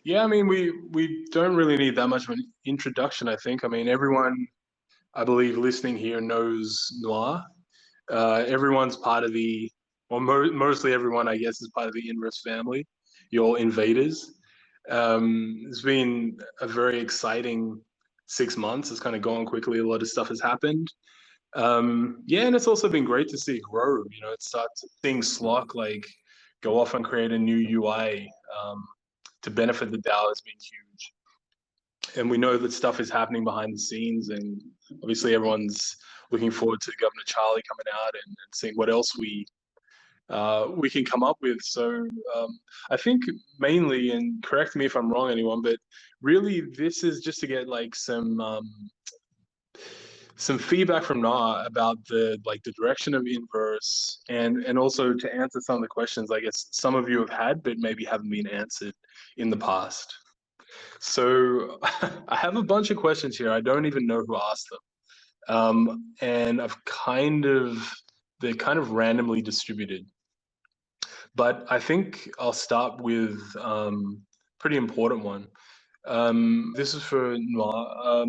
Yeah, I mean, we don't really need that much of an introduction, I think. I mean, everyone, I believe, listening here knows Noir. Everyone's part of mostly everyone, I guess, is part of the Inverse family. You're all invaders. It's been a very exciting 6 months. It's kind of gone quickly. A lot of stuff has happened. Yeah, and it's also been great to see it grow. It starts seeing Slock like go off and create a new UI to benefit the DAO has been huge. And we know that stuff is happening behind the scenes, and obviously everyone's looking forward to Governor Charlie coming out and seeing what else we can come up with. So I think mainly, and correct me if I'm wrong, anyone, but really this is just to get like some feedback from Na about the direction of Inverse, and also to answer some of the questions I guess some of you have had but maybe haven't been answered in the past. So I have a bunch of questions here. I don't even know who asked them. And they're kind of randomly distributed. But I think I'll start with pretty important one. This is for Noir.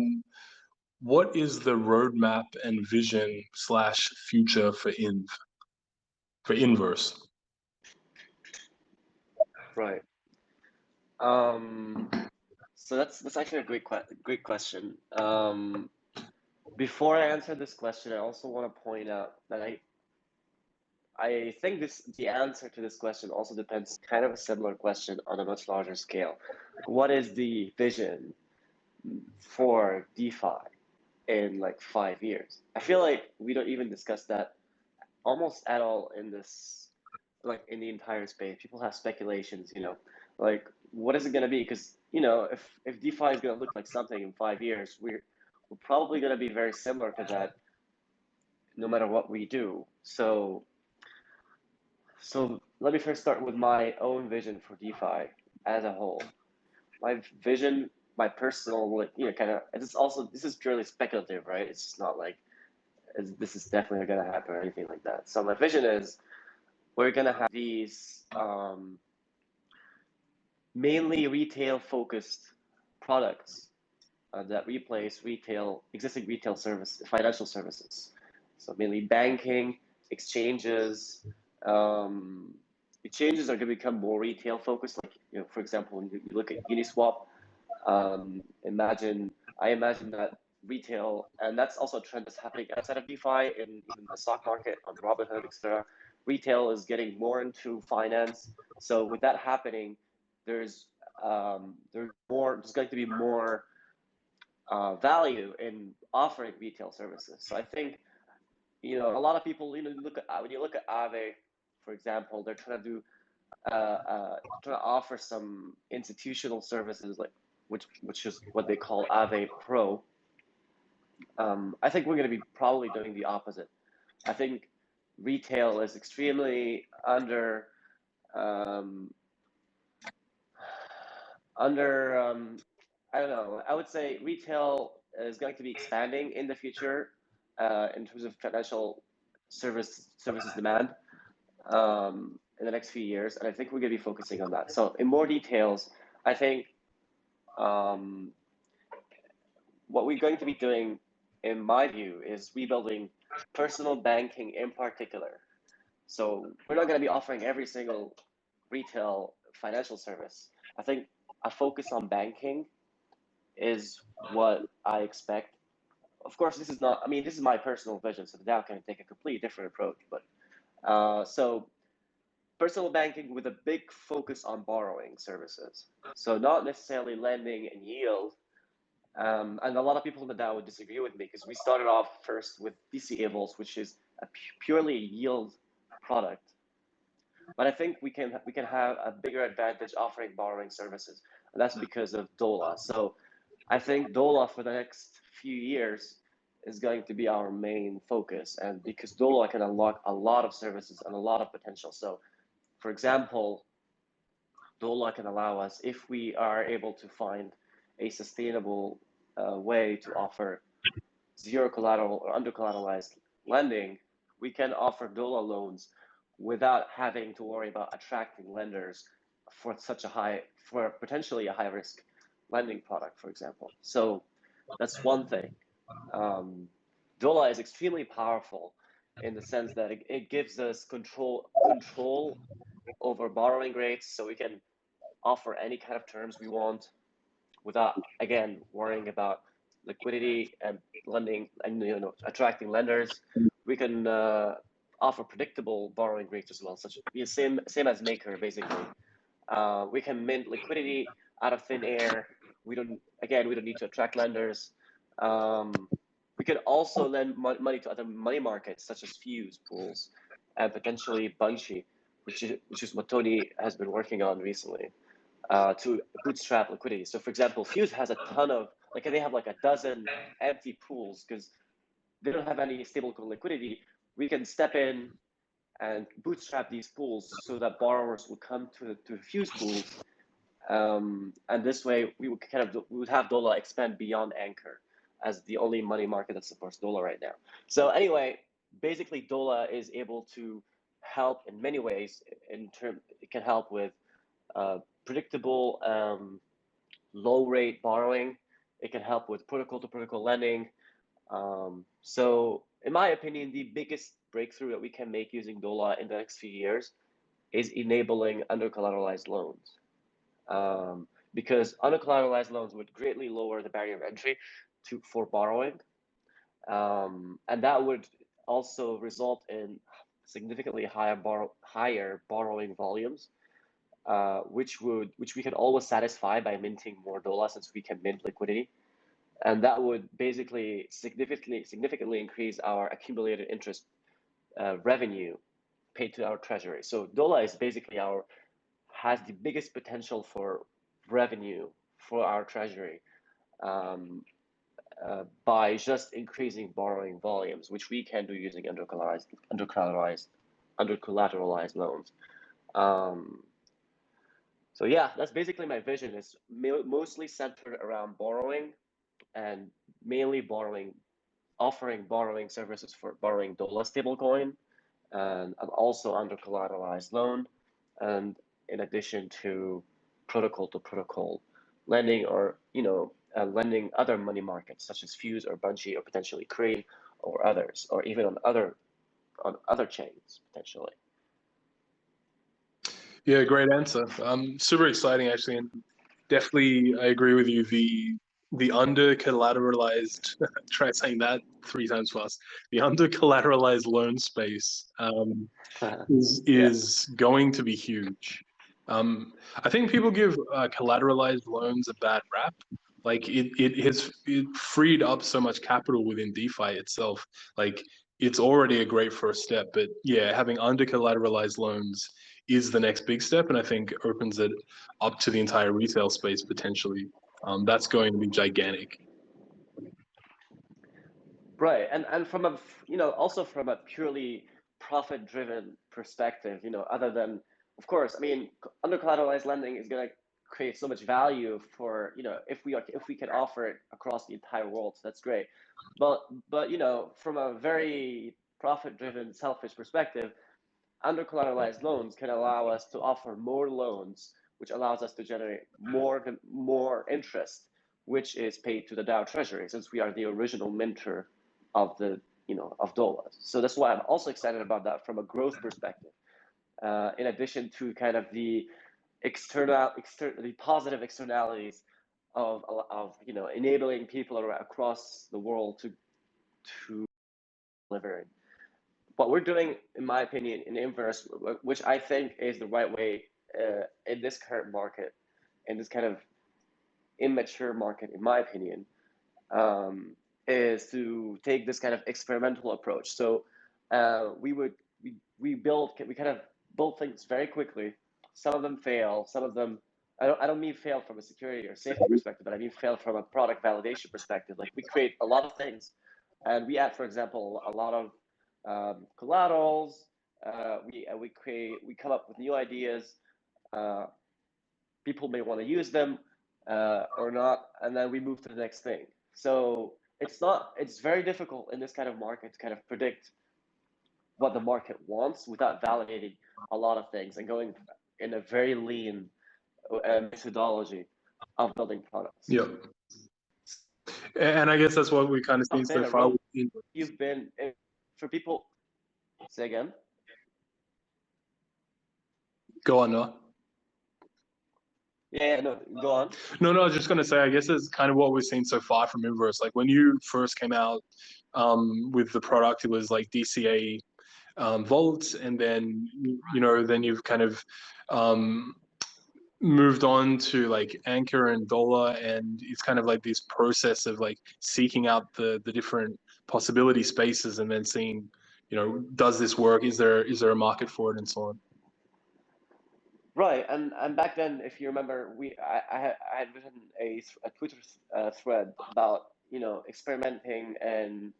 What is the roadmap and vision / future for Inverse? Right. So that's actually a great question. Before I answer this question, I also want to point out that I think the answer to this question also depends, kind of a similar question on a much larger scale. What is the vision for DeFi in like 5 years? I feel like we don't even discuss that almost at all in this, like in the entire space. People have speculations, like what is it going to be? Because if DeFi is going to look like something in 5 years, we're probably going to be very similar to that, no matter what we do. So let me first start with my own vision for DeFi as a whole. My vision, my personal, this is purely speculative, right? It's not like this is definitely going to happen or anything like that. So my vision is we're going to have these mainly retail-focused products that replace existing retail financial services. So mainly banking, exchanges. Exchanges are going to become more retail-focused. Like, for example, when you look at Uniswap, I imagine that retail, and that's also a trend that's happening outside of DeFi in even the stock market, on Robinhood, etc. Retail is getting more into finance. So with that happening, there's going to be more value in offering retail services. So I think a lot of people when you look at Aave, for example, they're trying to offer some institutional services which is what they call Aave Pro. I think we're going to be probably doing the opposite. I think retail is extremely under I don't know. I would say retail is going to be expanding in the future in terms of financial services demand in the next few years, and I think we're going to be focusing on that. So in more details, I think what we're going to be doing, in my view, is rebuilding personal banking in particular. So we're not going to be offering every single retail financial service. I think a focus on banking is what I expect. Of course, this is my personal vision, so the DAO can take a completely different approach. But so personal banking with a big focus on borrowing services. So not necessarily lending and yield. And a lot of people in the DAO would disagree with me because we started off first with DCAbles, which is a purely yield product. But I think we can have a bigger advantage offering borrowing services, and that's because of DOLA. So I think DOLA for the next few years is going to be our main focus, and because DOLA can unlock a lot of services and a lot of potential. So, for example, DOLA can allow us, if we are able to find a sustainable way to offer zero collateral or under collateralized lending, we can offer DOLA loans without having to worry about attracting lenders for potentially a high risk lending product, for example. So that's one thing. DOLA is extremely powerful in the sense that it gives us control over borrowing rates, so we can offer any kind of terms we want without, again, worrying about liquidity and lending and attracting lenders. We can offer predictable borrowing rates as well, such same as Maker basically. We can mint liquidity out of thin air. We don't need to attract lenders. We can also lend money to other money markets such as Fuse pools and potentially Bunchy, which is what Tony has been working on recently, to bootstrap liquidity. So for example, Fuse has a ton of, they have like a dozen empty pools because they don't have any stablecoin liquidity. We can step in and bootstrap these pools so that borrowers will come to Fuse pools, and this way we would have DOLA expand beyond Anchor as the only money market that supports DOLA right now. So anyway, basically DOLA is able to help in many ways. It can help with predictable low rate borrowing. It can help with protocol to protocol lending. So in my opinion, the biggest breakthrough that we can make using DOLA in the next few years is enabling under-collateralized loans. Because under-collateralized loans would greatly lower the barrier of entry for borrowing. And that would also result in significantly higher borrowing volumes, which we can always satisfy by minting more DOLA, since we can mint liquidity. And that would basically significantly increase our accumulated interest revenue paid to our treasury. So DOLA is basically has the biggest potential for revenue for our treasury by just increasing borrowing volumes, which we can do using under-collateralized loans. So yeah, that's basically my vision. It's mostly centered around borrowing, and mainly offering borrowing services for borrowing DOLA stablecoin, and also under-collateralized loan, and in addition to protocol to protocol lending, or lending other money markets such as Fuse or Bunchy or potentially Crane or others, or even on other chains potentially. Yeah, great answer. Super exciting actually, and definitely I agree with you. The under collateralized try saying that 3 times fast. The under collateralized loan space is going to be huge. I think people give collateralized loans a bad rap. Like it has freed up so much capital within DeFi itself. Like it's already a great first step, but yeah, having under collateralized loans is the next big step, and I think opens it up to the entire retail space potentially. That's going to be gigantic. Right, and from also from a purely profit-driven perspective, other than, of course, I mean, under-collateralized lending is going to create so much value for, if we can offer it across the entire world, so that's great. But from a very profit-driven, selfish perspective, under-collateralized loans can allow us to offer more loans, which allows us to generate more interest, which is paid to the DAO Treasury, since we are the original minter of the of DOLA. So that's why I'm also excited about that from a growth perspective. In addition to kind of the positive externalities of enabling people across the world to deliver. What we're doing, in my opinion, in Inverse, which I think is the right way in this current market, in this kind of immature market, in my opinion, is to take this kind of experimental approach. So we kind of build things very quickly. Some of them fail. Some of them, I don't mean fail from a security or safety perspective, but I mean fail from a product validation perspective. Like we create a lot of things, and we add, for example, a lot of collaterals. We come up with new ideas. People may want to use them or not, and then we move to the next thing. So it's very difficult in this kind of market to kind of predict what the market wants without validating a lot of things and going in a very lean methodology of building products. Yeah. And I guess that's what we kind of seen so far. You've been, for people, say again? Go on, Noah. Yeah, no, go on. No, I was just going to say, I guess it's kind of what we've seen so far from Inverse. Like when you first came out with the product, it was like DCA Vault, and then, then you've kind of moved on to like Anchor and Dollar, and it's kind of like this process of like seeking out the different possibility spaces and then seeing, does this work? Is there a market for it, and so on. Right, and back then, if you remember, I had written a Twitter thread about experimenting and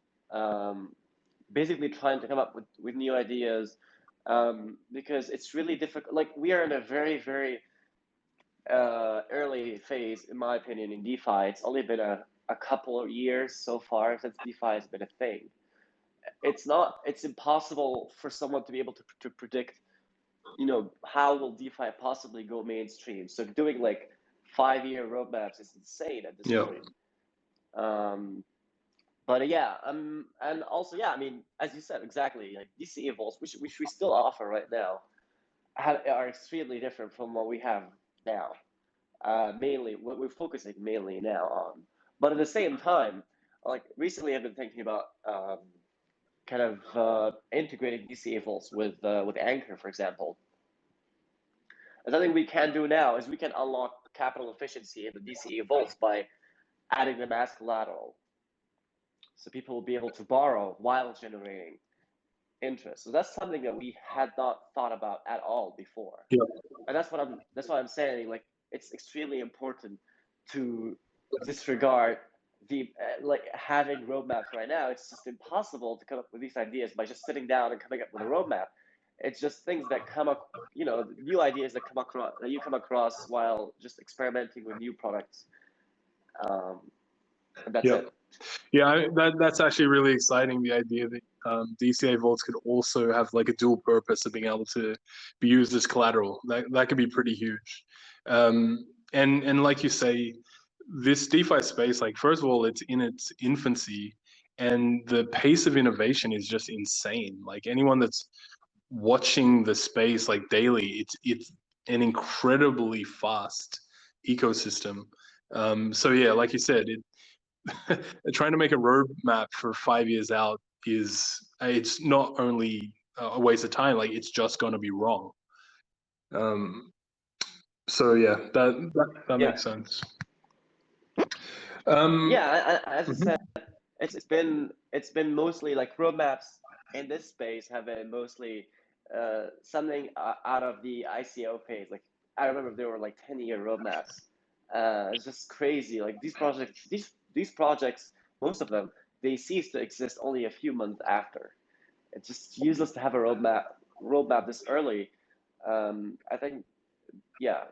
basically trying to come up with new ideas, because it's really difficult. Like we are in a very, very early phase, in my opinion, in DeFi. It's only been a couple of years so far since DeFi has been a thing. It's impossible for someone to be able to predict, how will DeFi possibly go mainstream? So doing like 5-year roadmaps is insane at this point. But yeah, and also, yeah, I mean, as you said, exactly, like DCA vaults, which we still offer right now, are extremely different from what we have now. Mainly, what we're focusing mainly now on. But at the same time, like recently, I've been thinking about kind of integrating DCA vaults with Anchor, for example. And something we can do now is we can unlock capital efficiency in the DCA vaults by adding them as collateral. So people will be able to borrow while generating interest. So that's something that we had not thought about at all before. Yeah. And that's what I'm saying. Like it's extremely important to disregard the like having roadmaps right now. It's just impossible to come up with these ideas by just sitting down and coming up with a roadmap. It's just things that come up, new ideas that you come across while just experimenting with new products. And that's it. Yeah, that's actually really exciting. The idea that DCA vaults could also have like a dual purpose of being able to be used as collateral. That could be pretty huge. And like you say, this DeFi space, like first of all, it's in its infancy, and the pace of innovation is just insane. Like anyone that's watching the space like daily, it's an incredibly fast ecosystem. So yeah, like you said, trying to make a roadmap for 5 years out it's not only a waste of time, like it's just going to be wrong. So yeah, that makes sense. As I said, it's been mostly like roadmaps in this space have been mostly something out of the ICO phase. Like I remember there were like 10-year roadmaps. It's just crazy. Like these projects, most of them, they cease to exist only a few months after. It's just useless to have a roadmap this early. I think, yeah,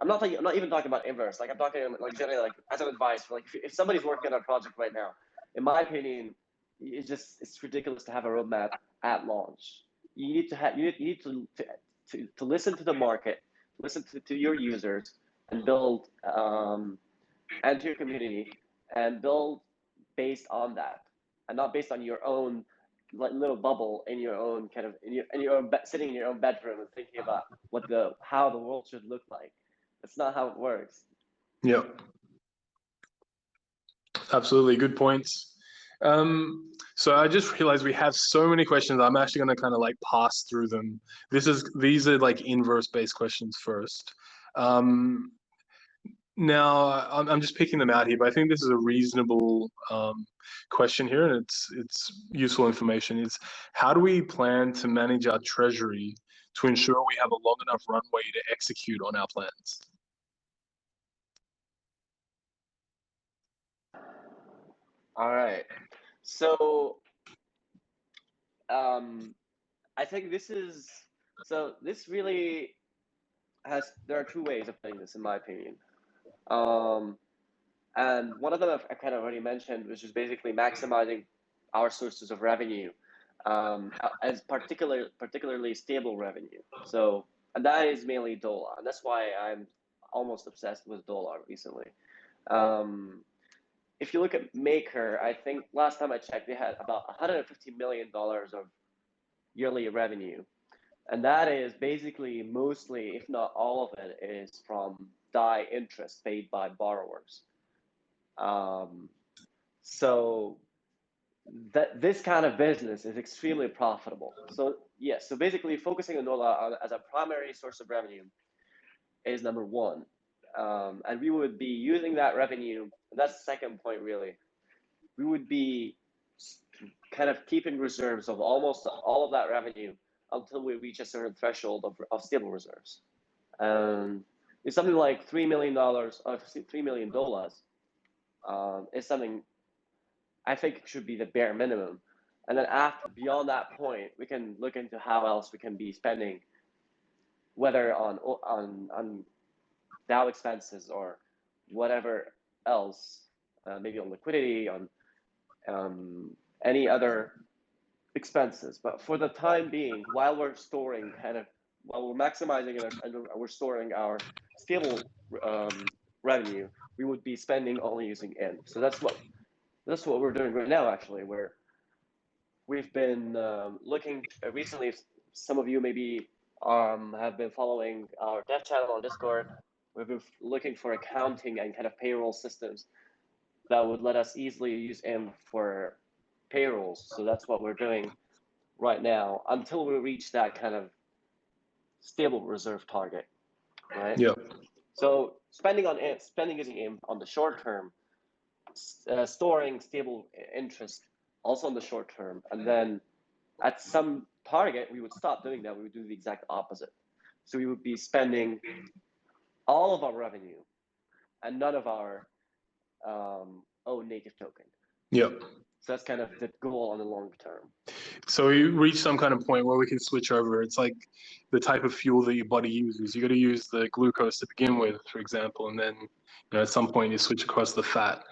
I'm not even talking about Inverse. Like I'm talking like generally, like as an advice for like if somebody's working on a project right now, in my opinion, it's ridiculous to have a roadmap at launch. You need to listen to the market, listen to your users, and build and to your community, and build based on that, and not based on your own like little bubble in your own kind of in your own sitting in your own bedroom and thinking about how the world should look like. That's not how it works. Yeah, absolutely, good points. So I just realized we have so many questions. I'm actually going to kind of like pass through them. These are like inverse based questions first. Now I'm just picking them out here, but I think this is a reasonable question here, and it's useful information. Is how do we plan to manage our treasury to ensure we have a long enough runway to execute on our plans? All right. So I think this really there are two ways of doing this, in my opinion. And one of them I kind of already mentioned, which is basically maximizing our sources of revenue, as particularly stable revenue. So, and that is mainly Dola, and that's why I'm almost obsessed with dollar recently. If you look at Maker, I think last time I checked, they had about $150 million of yearly revenue. And that is basically mostly, if not all of it, is from DAI interest paid by borrowers. So that this kind of business is extremely profitable. So yes, so basically focusing on NOLA as a primary source of revenue is number one. And we would be using that revenue, and that's the second point really. We would be kind of keeping reserves of almost all of that revenue until we reach a certain threshold of stable reserves. It's something like $3 million or $3 million is something I think should be the bare minimum. And then beyond that point, we can look into how else we can be spending, whether on DAO expenses or whatever else, maybe on liquidity, on any other expenses. But for the time being, while we're maximizing it and we're storing our stable revenue, we would be spending only using IN. So that's what we're doing right now. Actually, we've been looking recently. Some of you maybe have been following our dev channel on Discord. We've been looking for accounting and kind of payroll systems that would let us easily use IM for payrolls. So that's what we're doing right now until we reach that kind of stable reserve target, right? Yeah. So spending using IM on the short term, storing stable interest also on the short term, and then at some target we would stop doing that. We would do the exact opposite. So we would be spending all of our revenue and none of our own native token. Yeah. So that's kind of the goal on the long term. So you reach some kind of point where we can switch over. It's like the type of fuel that your body uses. You got to use the glucose to begin with, for example, and then at some point you switch across the fat.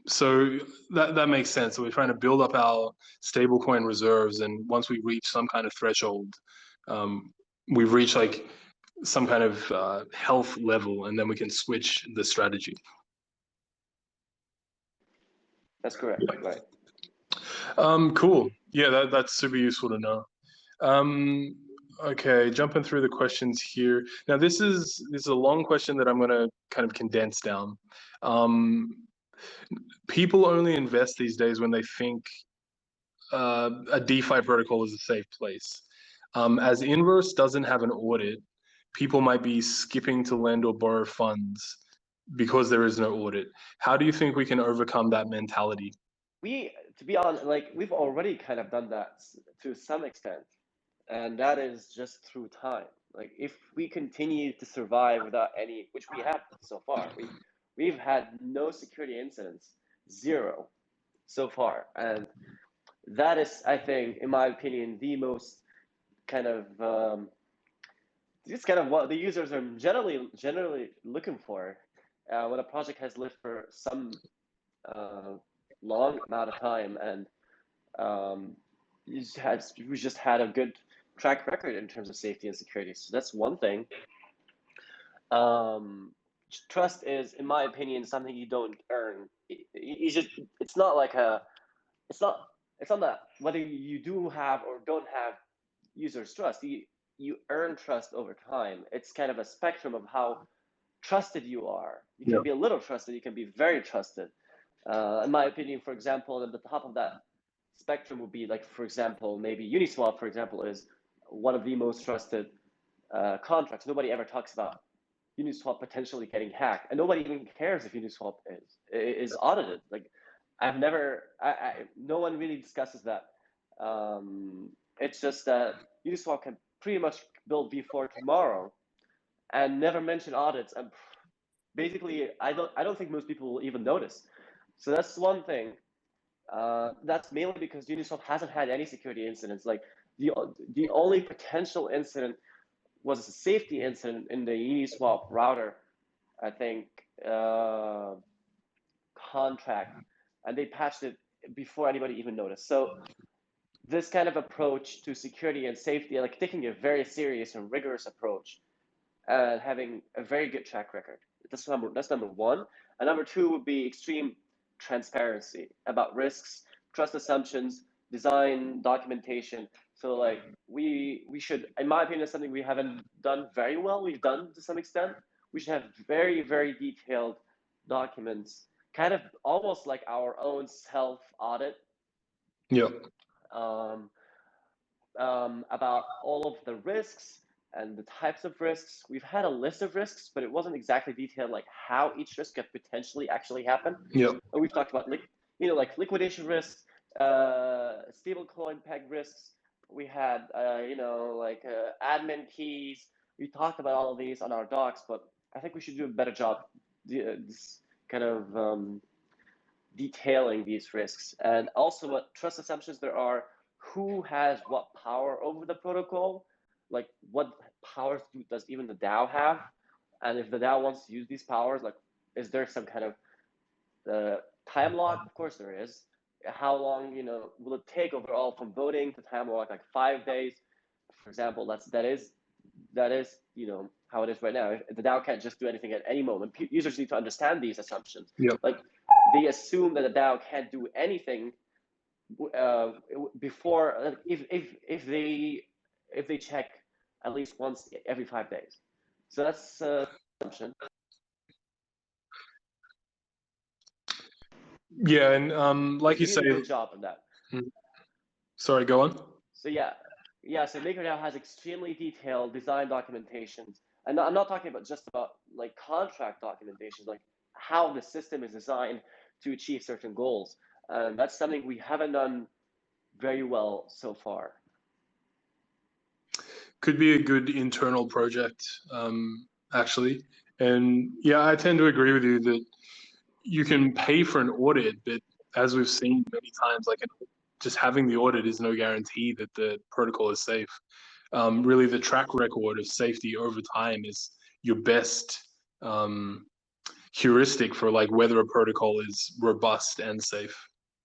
So that makes sense. So we're trying to build up our stablecoin reserves, and once we reach some kind of threshold, we've reached like some kind of health level, and then we can switch the strategy. That's correct, right? Cool. Yeah, that's super useful to know. Okay, jumping through the questions here. Now, this is a long question that I'm going to kind of condense down. People only invest these days when they think a DeFi protocol is a safe place. As Inverse doesn't have an audit, people might be skipping to lend or borrow funds because there is no audit. How do you think we can overcome that mentality? To be honest, like we've already kind of done that to some extent, and that is just through time. Like if we continue to survive without any, which we have so far, we've had no security incidents, zero so far, and that is, I think, in my opinion, the most kind of it's kind of what the users are generally looking for when a project has lived for some long amount of time, and we just had a good track record in terms of safety and security. So that's one thing. Trust is, in my opinion, something you don't earn. It's not that whether you do have or don't have users' trust. You earn trust over time. It's kind of a spectrum of how trusted you are. You can be a little trusted, you can be very trusted. In my opinion, for example, at the top of that spectrum would be like, for example, maybe Uniswap, for example, is one of the most trusted contracts. Nobody ever talks about Uniswap potentially getting hacked, and nobody even cares if Uniswap is audited. Like, no one really discusses that. It's just that Uniswap can pretty much build V4 tomorrow, and never mention audits. And basically, I don't think most people will even notice. So that's one thing. That's mainly because Uniswap hasn't had any security incidents. Like the only potential incident was a safety incident in the Uniswap router, I think, contract, and they patched it before anybody even noticed. So this kind of approach to security and safety, like taking a very serious and rigorous approach, and having a very good track record. That's number one. And number two would be extreme transparency about risks, trust assumptions, design, documentation. So like we should, in my opinion, it's something we haven't done very well. We've done to some extent. We should have very, very detailed documents, kind of almost like our own self audit. Yeah. About all of the risks and the types of risks. We've had a list of risks, but it wasn't exactly detailed, like how each risk could potentially actually happen. Yeah. And we've talked about, like liquidation risks, stablecoin peg risks. We had, admin keys. We talked about all of these on our docs, but I think we should do a better job, this kind of detailing these risks, and also what trust assumptions there are, who has what power over the protocol, like what powers does even the DAO have, and if the DAO wants to use these powers, like is there some kind of time lock? Of course there is. How long will it take overall from voting to time lock? Like 5 days, for example. That is how it is right now. The DAO can't just do anything at any moment. Users need to understand these assumptions. Yeah. Like they assume that the DAO can't do anything before if they check at least once every 5 days. So that's assumption. Yeah, and like you say, a good job on that. Sorry, go on. So so MakerDAO has extremely detailed design documentations, and I'm not talking about just about like contract documentations, like how the system is designed to achieve certain goals. That's something we haven't done very well so far. Could be a good internal project, actually. And yeah, I tend to agree with you that you can pay for an audit, but as we've seen many times, like just having the audit is no guarantee that the protocol is safe. Really, the track record of safety over time is your best heuristic for like whether a protocol is robust and safe.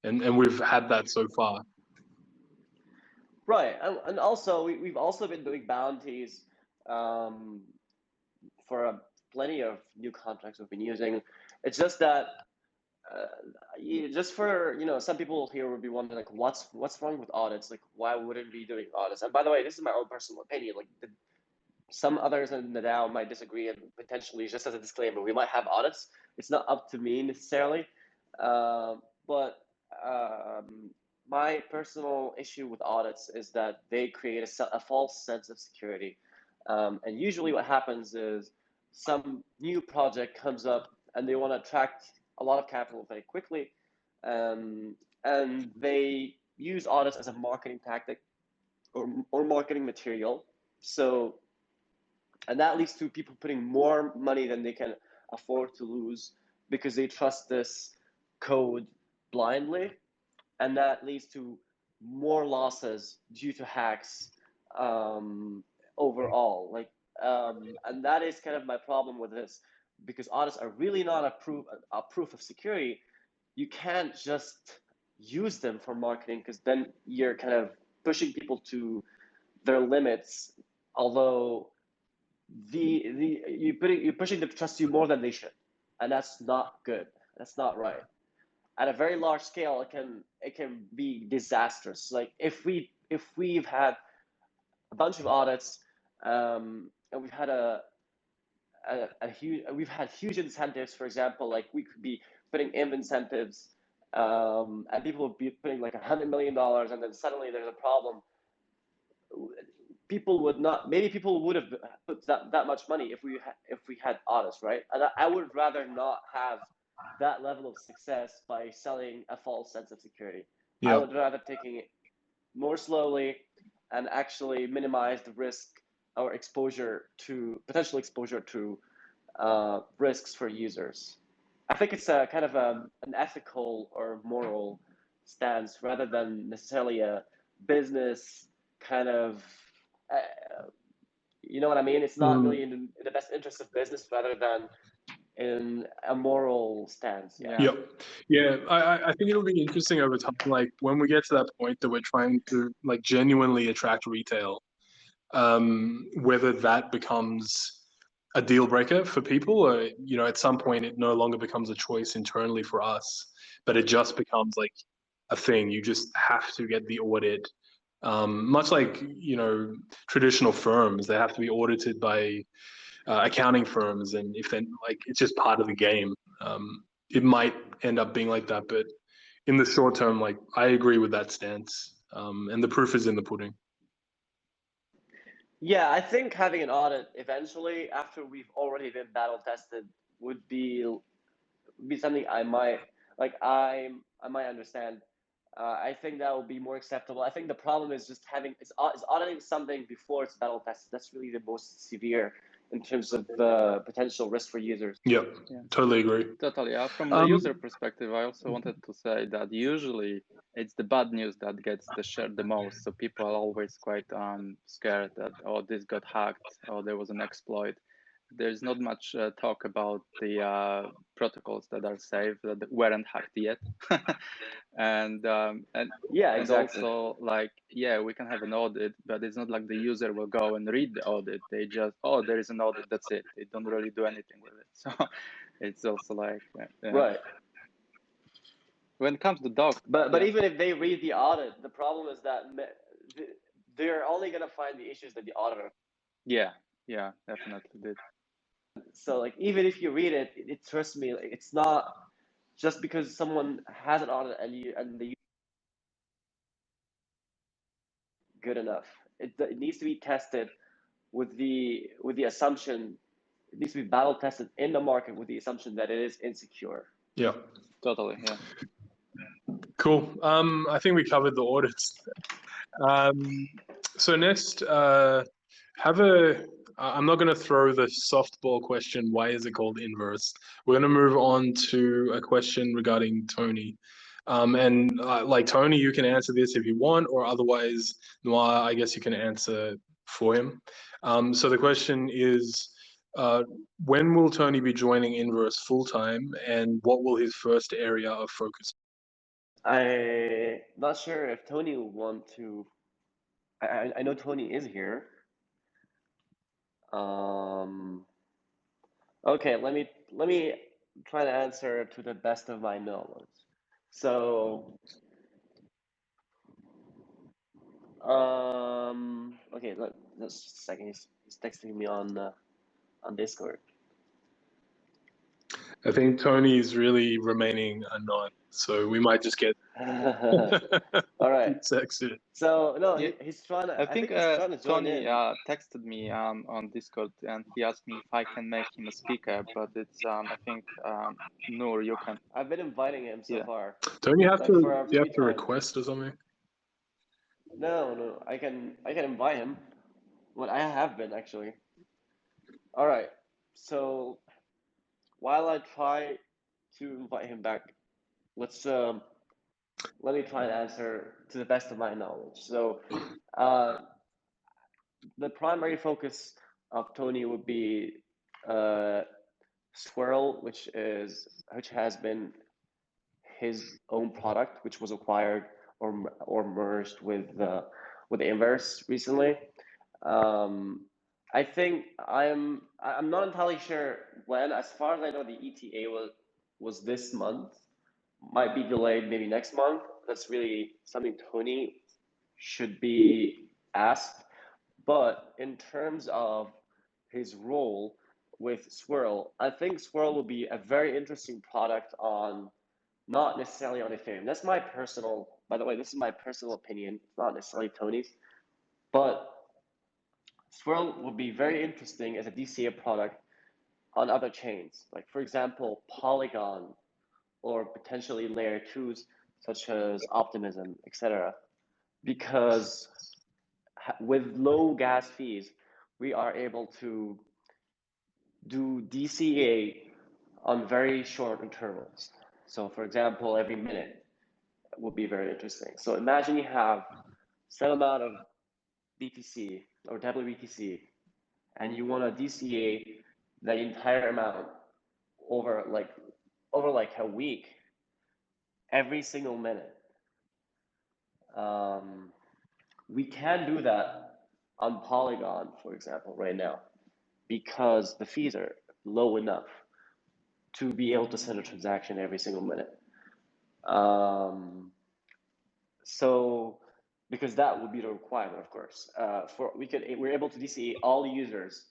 And we've had that so far. Right, and also we've also been doing bounties for plenty of new contracts we've been using. It's just that just for some people here would be wondering like what's wrong with audits, like why wouldn't we be doing audits? And by the way, this is my own personal opinion, like some others in the DAO might disagree, and potentially, just as a disclaimer, we might have audits. It's not up to me necessarily, but my personal issue with audits is that they create a false sense of security. And usually what happens is some new project comes up and they want to attract a lot of capital very quickly, and they use audits as a marketing tactic or marketing material. So, and that leads to people putting more money than they can afford to lose because they trust this code blindly, and that leads to more losses due to hacks overall. Like, and that is kind of my problem with this, because audits are really not a proof of security. You can't just use them for marketing, because then you're kind of pushing people to their limits. Although you're pushing them to trust you more than they should, and that's not good. That's not right. At a very large scale, it can be disastrous. Like if we've had a bunch of audits, and we've had we've had huge incentives. For example, like we could be putting in incentives, and people would be putting like $100 million, and then suddenly there's a problem. People would have put that much money if we had audits, right? And I would rather not have that level of success by selling a false sense of security. Yeah. I would rather taking it more slowly and actually minimize the risk or potential exposure to risks for users. I think it's a kind of an ethical or moral stance rather than necessarily a business kind of, you know what I mean? It's not really in the best interest of business rather than in a moral stance. Yeah. I think it'll be interesting over time, like when we get to that point that we're trying to like genuinely attract retail, whether that becomes a deal breaker for people, or at some point it no longer becomes a choice internally for us, but it just becomes like a thing. You just have to get the audit. Much like traditional firms, they have to be audited by accounting firms, and if then like it's just part of the game. It might end up being like that, but in the short term, like I agree with that stance. And the proof is in the pudding. Yeah, I think having an audit eventually, after we've already been battle tested, would be something I might understand. I think that would be more acceptable. I think the problem is just is auditing something before it's battle tested. That's really the most severe in terms of potential risk for users. Yep, yeah. Totally agree. Totally. From the user perspective, I also wanted to say that usually it's the bad news that gets shared the most. So people are always quite scared that, oh, this got hacked, or there was an exploit. There's not much talk about the protocols that are safe, that weren't hacked yet. and yeah, exactly. And also, like, yeah, we can have an audit, but it's not like the user will go and read the audit. They just, oh, there is an audit, that's it. They don't really do anything with it. So it's also like right. When it comes to doc, but even if they read the audit, the problem is that they're only going to find the issues that the auditor. Yeah, definitely did. So like, even if you read it, trust me, like, it's not just because someone has an audit and they good enough. It needs to be tested with the assumption. It needs to be battle tested in the market with the assumption that it is insecure. Yeah, totally. Yeah. Cool. I think we covered the audits. So next, I'm not going to throw the softball question, why is it called inverse? We're going to move on to a question regarding Tony. And like Tony, you can answer this if you want, or otherwise, Noah, I guess you can answer for him. So the question is, when will Tony be joining Inverse full-time, and what will his first area of focus be? I'm not sure if Tony will want to. I know Tony is here. Okay, let me try to answer to the best of my knowledge. So, okay, just a second. He's texting me on Discord. I think Tony is really remaining anon, so we might just get all right. Sexy. So no, he's trying to. I think he's trying to join Tony in. Texted me on Discord, and he asked me if I can make him a speaker. But it's I think Noor, you can. I've been inviting him so far. Don't you have to? Do you have to request or something? No, I can invite him. Well, I have been actually. All right. So while I try to invite him back, let me try and answer to the best of my knowledge. So the primary focus of Tony would be Swirl, which has been his own product, which was acquired or merged with Inverse recently. I think I'm not entirely sure when. As far as I know, the ETA was this month. Might be delayed maybe next month. That's really something Tony should be asked. But in terms of his role with Swirl, I think Swirl will be a very interesting product on, not necessarily on Ethereum. That's my personal, by the way, this is my personal opinion. It's not necessarily Tony's, but Swirl would be very interesting as a DCA product on other chains. Like, for example, Polygon, or potentially layer 2s such as Optimism, etc. Because with low gas fees, we are able to do DCA on very short intervals. So for example, every minute would be very interesting. So imagine you have set amount of BTC or WBTC, and you want to DCA the entire amount over like a week, every single minute. We can do that on Polygon, for example, right now. because the fees are low enough to be able to send a transaction every single minute. So because that would be the requirement, of course. We're able to DCA all users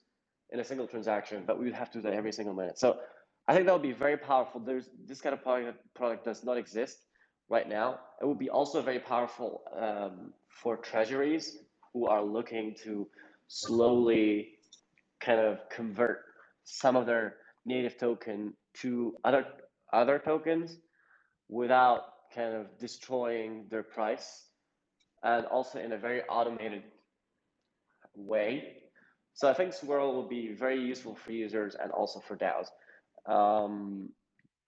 in a single transaction, but we would have to do that every single minute. So I think that would be very powerful. This kind of product does not exist right now. It would be also very powerful for treasuries who are looking to slowly kind of convert some of their native token to other tokens without kind of destroying their price, and also in a very automated way. So I think Swirl will be very useful for users and also for DAOs.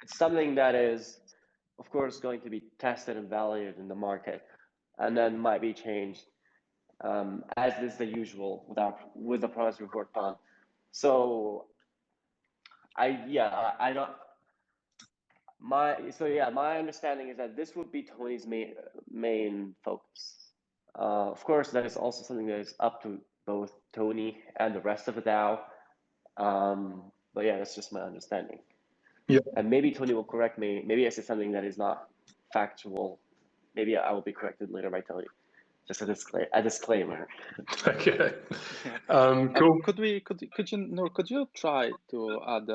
It's something that is, of course, going to be tested and validated in the market, and then might be changed as is the usual with the products we've worked on. So my understanding is that this would be Tony's main focus. Of course, that is also something that is up to both Tony and the rest of the DAO. But yeah, that's just my understanding. Yeah. And maybe Tony will correct me. Maybe I said something that is not factual. Maybe I will be corrected later by Tony. Just a disclaimer. Okay. Cool. Could you try to add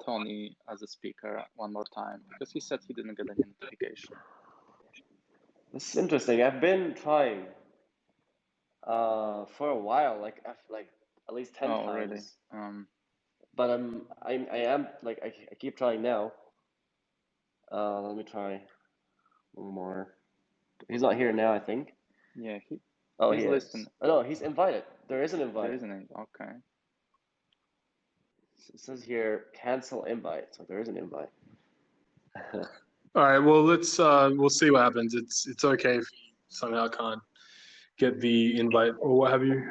Tony as a speaker one more time, because he said he didn't get any notification. This is interesting. I've been trying for a while, like at least 10 times. Really? But I keep trying now. Let me try one more. He's not here now, I think. Yeah, he's listening. Oh no, he's invited. There is an invite. There isn't. Okay. It says here cancel invite, so there is an invite. All right. Well, we'll see what happens. It's okay if you somehow can't get the invite or what have you.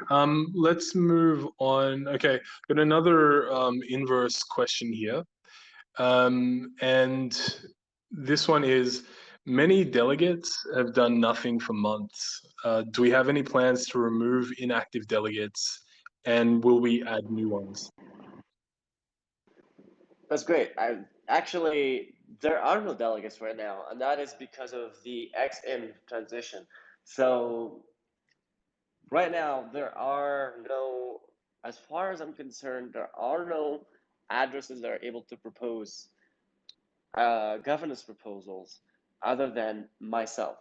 Let's move on. Okay, got another inverse question here, and this one is: many delegates have done nothing for months. Do we have any plans to remove inactive delegates, and will we add new ones? That's great. Actually, there are no delegates right now, and that is because of the XM transition. So right now, there are no, as far as I'm concerned, there are no addresses that are able to propose governance proposals other than myself.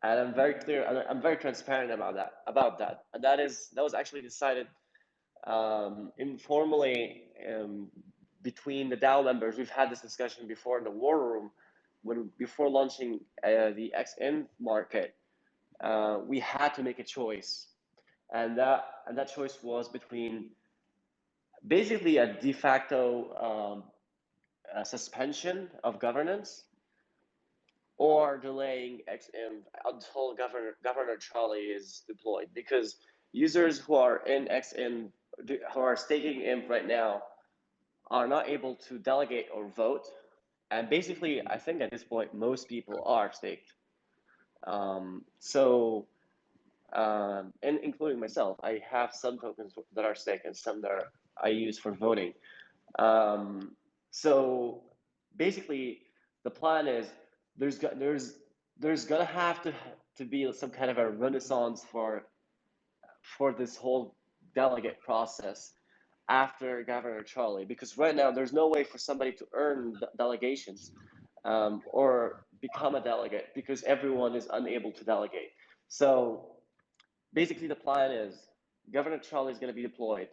And I'm very clear, and I'm very transparent about that. And that was actually decided informally between the DAO members. We've had this discussion before in the war room before launching the XN market. We had to make a choice, and that choice was between basically a de facto suspension of governance or delaying XM until Governor Charlie is deployed, because users who are in XM, who are staking IMP right now, are not able to delegate or vote. And basically, I think at this point, most people are staked. And including myself, I have some tokens that are staked and some that I use for voting. So basically, the plan is there's gonna have to be some kind of a renaissance for this whole delegate process after Governor Charlie, because right now there's no way for somebody to earn delegations or become a delegate because everyone is unable to delegate. So basically the plan is Governor Charlie is going to be deployed.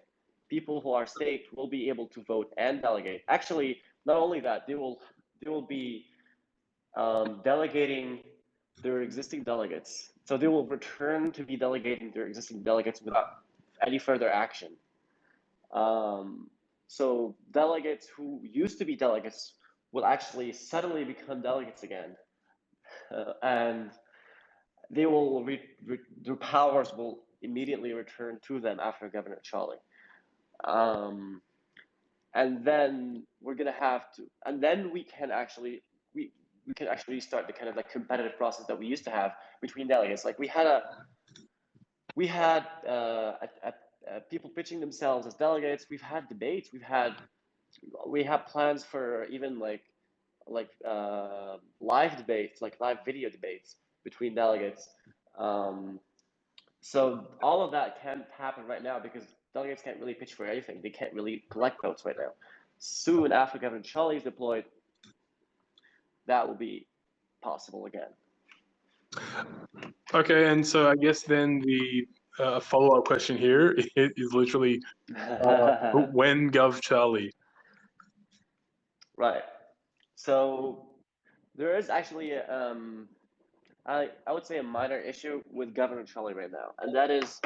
People who are staked will be able to vote and delegate. Actually, not only that, they will be delegating their existing delegates. So they will return to be delegating their existing delegates without any further action. So delegates who used to be delegates will actually suddenly become delegates again, and they will their powers will immediately return to them after Governor Charlie. And then we're gonna have to, and then we can actually start the kind of like competitive process that we used to have between delegates. Like we had people pitching themselves as delegates. We've had debates. We have plans for even like live debates, like live video debates between delegates. So all of that can't happen right now because delegates can't really pitch for anything. They can't really collect votes right now. Soon after Governor Charlie is deployed, that will be possible again. Okay, and so I guess then the follow-up question here is literally when Gov Charlie? Right. So there is actually I would say a minor issue with Governor Charlie right now, and that is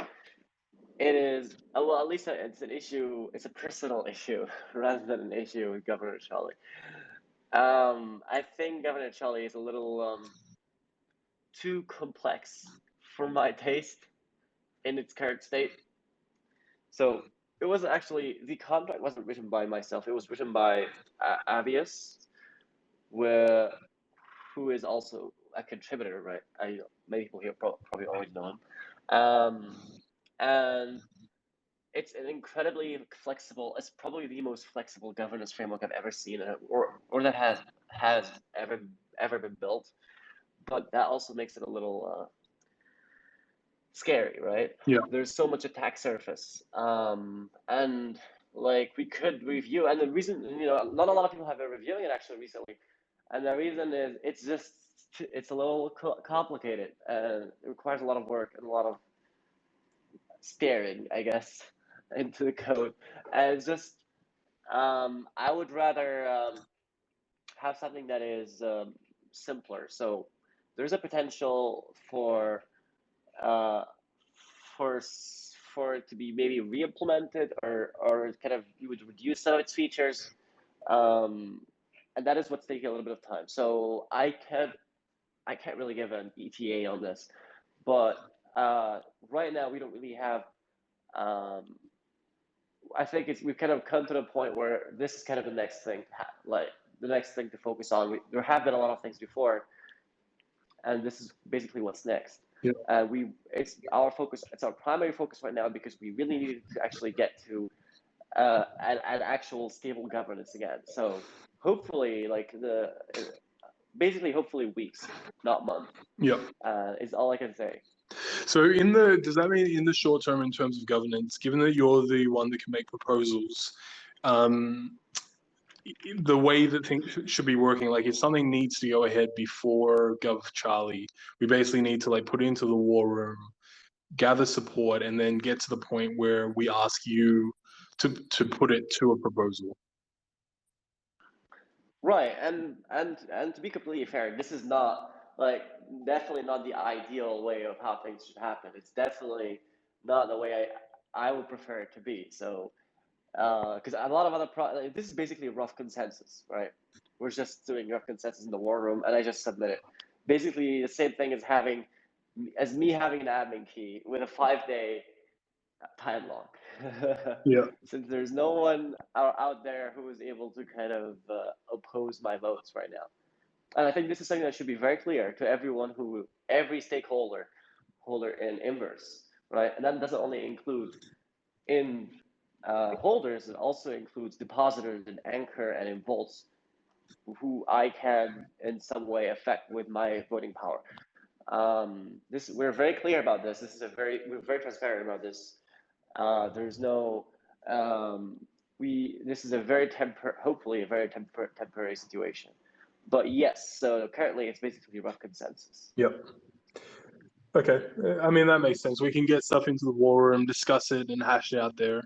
well, at least it's an issue. It's a personal issue rather than an issue with Governor Charlie. I think Governor Charlie is a little too complex for my taste in its current state. So it was actually, the contract wasn't written by myself. It was written by Avius, who is also a contributor, right? Many people here probably already know him. And it's an incredibly flexible. It's probably the most flexible governance framework I've ever seen, or that has ever been built. But that also makes it a little scary, right? Yeah. There's so much attack surface, and like we could review, and the reason, not a lot of people have been reviewing it actually recently, and the reason is it's a little complicated and it requires a lot of work and a lot of staring, I guess, into the code, and it's just I would rather have something that is simpler. So there's a potential for it to be maybe re-implemented or kind of you would reduce some of its features, and that is what's taking a little bit of time. So I can't really give an ETA on this, but right now we don't really have. I think we've kind of come to the point where this is kind of the next thing, like the next thing to focus on. There have been a lot of things before, and this is basically what's next. Yeah. It's our focus. It's our primary focus right now because we really need to actually get to an actual stable governance again. So hopefully, hopefully weeks, not months. Yeah. Is all I can say. So does that mean in the short term, in terms of governance, given that you're the one that can make proposals, the way that things should be working, like if something needs to go ahead before Gov Charlie, we basically need to like put it into the war room, gather support, and then get to the point where we ask you to put it to a proposal. Right, and to be completely fair, this is not definitely not the ideal way of how things should happen. It's definitely not the way I would prefer it to be. So, because a lot of other this is basically a rough consensus, right? We're just doing rough consensus in the war room, and I just submit it. Basically, the same thing as me having an admin key with a 5-day time lock. Yeah. Since there's no one out there who is able to kind of oppose my votes right now. And I think this is something that should be very clear to every stakeholder in Inverse, right? And that doesn't only include in holders, it also includes depositors in Anchor and in Volts, who I can in some way affect with my voting power. We're very clear about this. We're very transparent about this. There's no this is hopefully a very temporary situation. But yes, so currently it's basically a rough consensus. Yep. Okay, I mean that makes sense. We can get stuff into the war room, discuss it, and hash it out there,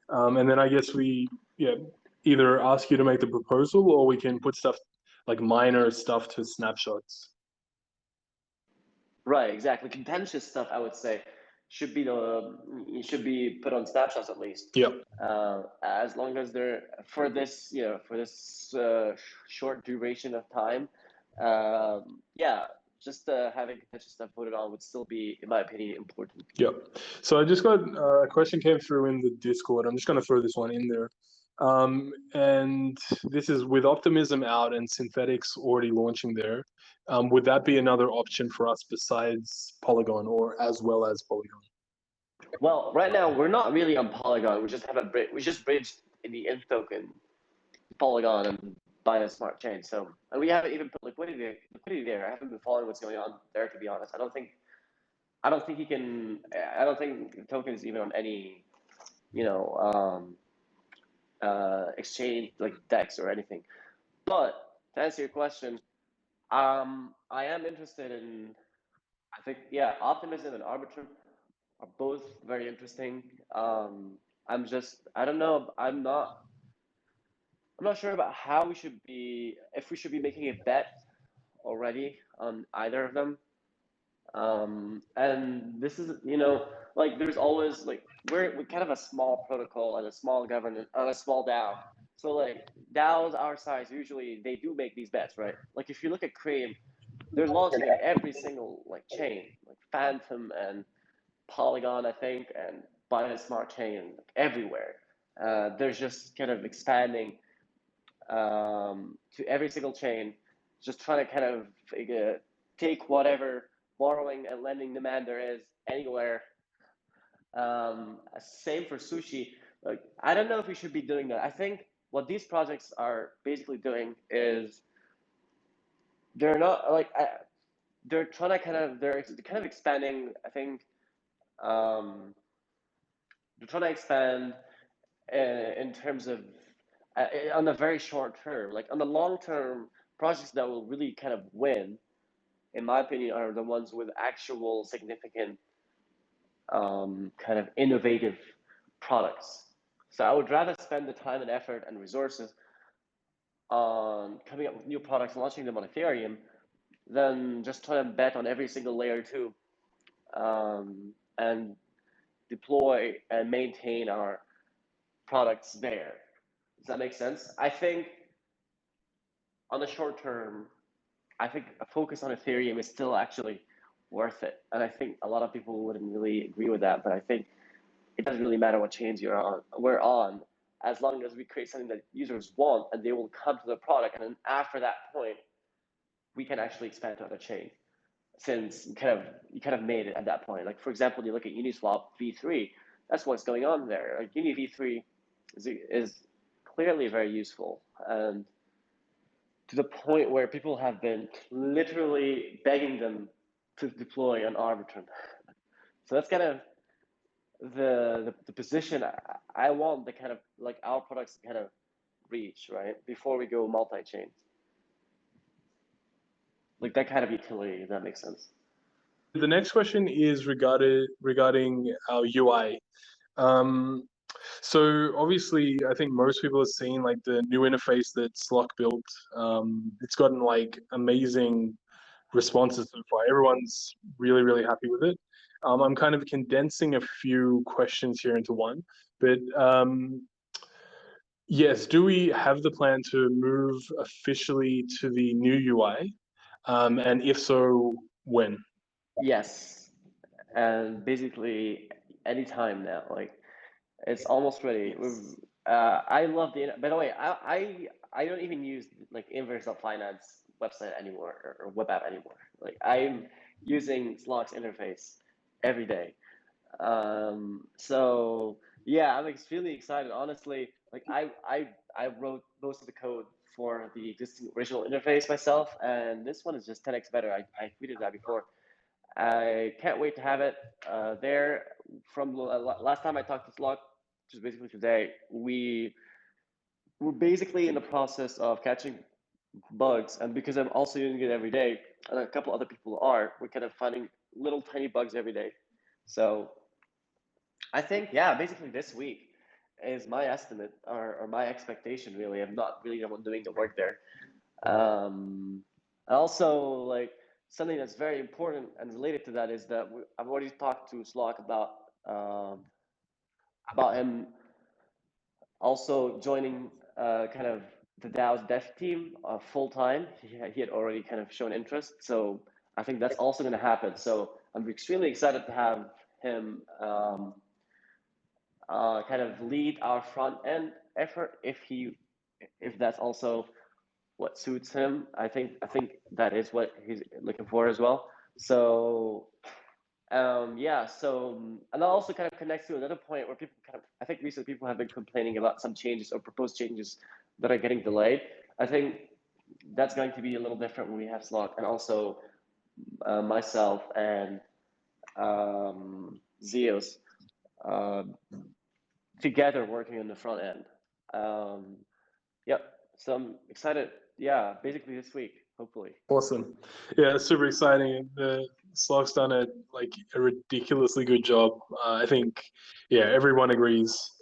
and then I guess we either ask you to make the proposal, or we can put stuff like minor stuff to snapshots. Right, exactly. Contentious stuff, I would say, should be put on snapshots at least. Yeah. As long as they're for this short duration of time, just having contentious stuff voted on would still be, in my opinion, important. Yeah. So I just got a question came through in the Discord. I'm just going to throw this one in there. And this is with Optimism out and Synthetics already launching there. Would that be another option for us besides Polygon or as well as Polygon? Well, right now we're not really on Polygon. We just have we just bridged the ETH token Polygon and Binance Smart Chain. So, and we haven't even put liquidity there. I haven't been following what's going on there, to be honest. I don't think he can. I don't think the token is even on any, you know, exchange like DEX or anything. But to answer your question, I am interested in. I think optimism and arbitrum are both very interesting. I don't know. I'm not sure about how we should be, if we should be making a bet already on either of them. And this is, like there's always like we're kind of a small protocol and a small governance and a small DAO. So like DAOs our size usually they do make these bets, right? Like if you look at Cream, they're launching in every single like chain, like Phantom and Polygon, I think, and Binance Smart Chain, like, everywhere. They're just kind of expanding to every single chain, just trying to kind of take whatever borrowing and lending demand there is anywhere. Same for sushi. Like, I don't know if we should be doing that. I think what these projects are basically doing is they're not like they're trying to they're kind of expanding. I think they're trying to expand in terms of on the very short term. Like on the long term, projects that will really kind of win, in my opinion, are the ones with actual significant kind of innovative products. So I would rather spend the time and effort and resources on coming up with new products and launching them on Ethereum than just trying to bet on every single layer two and deploy and maintain our products there. Does that make sense? I think on the short term, I think a focus on Ethereum is still actually worth it. And I think a lot of people wouldn't really agree with that, but I think it doesn't really matter what chains we're on, as long as we create something that users want and they will come to the product. And then after that point, we can actually expand to other chain since you kind of made it at that point. Like for example, you look at Uniswap v3, that's what's going on there. Like Uni v3 is clearly very useful. And to the point where people have been literally begging them to deploy on Arbitrum. So that's kind of the position I want the kind of like our products to kind of reach, right? Before we go multi-chain. Like that kind of utility, if that makes sense. The next question is regarding our UI. So obviously, I think most people have seen like the new interface that Slock built. It's gotten like amazing responses so far. Everyone's really, really happy with it. I'm kind of condensing a few questions here into one, but yes, do we have the plan to move officially to the new UI? And if so, when? Yes, and basically anytime now. Like it's almost ready. I love the. By the way, I don't even use like inverse.finance website anymore or web app anymore. Like I'm using Slock's interface every day. So yeah, I'm extremely excited. Honestly, like I wrote most of the code for the existing original interface myself, and this one is just 10x better. I tweeted that before. I can't wait to have it there. From last time I talked to Slock, which is basically today, we're basically in the process of catching bugs, and because I'm also using it every day, and a couple other people are, we're kind of finding little tiny bugs every day. So I think, yeah, basically this week is my estimate or my expectation, really. I'm not really the one doing the work there. Also, like something that's very important and related to that is that I've already talked to Slock about him also joining kind of the DAO's dev team full time. He had already kind of shown interest, so I think that's also going to happen. So I'm extremely excited to have him kind of lead our front end effort if that's also what suits him. I think that is what he's looking for as well. So Yeah, so and that also kind of connects to another point where people kind of, I think recently people have been complaining about some changes or proposed changes that are getting delayed. I think that's going to be a little different when we have Slot, and also myself and Zeos together working on the front end. Yep, so I'm excited. Yeah, basically this week, hopefully. Awesome. Yeah, super exciting. The Slock's done a ridiculously good job. I think, yeah, everyone agrees.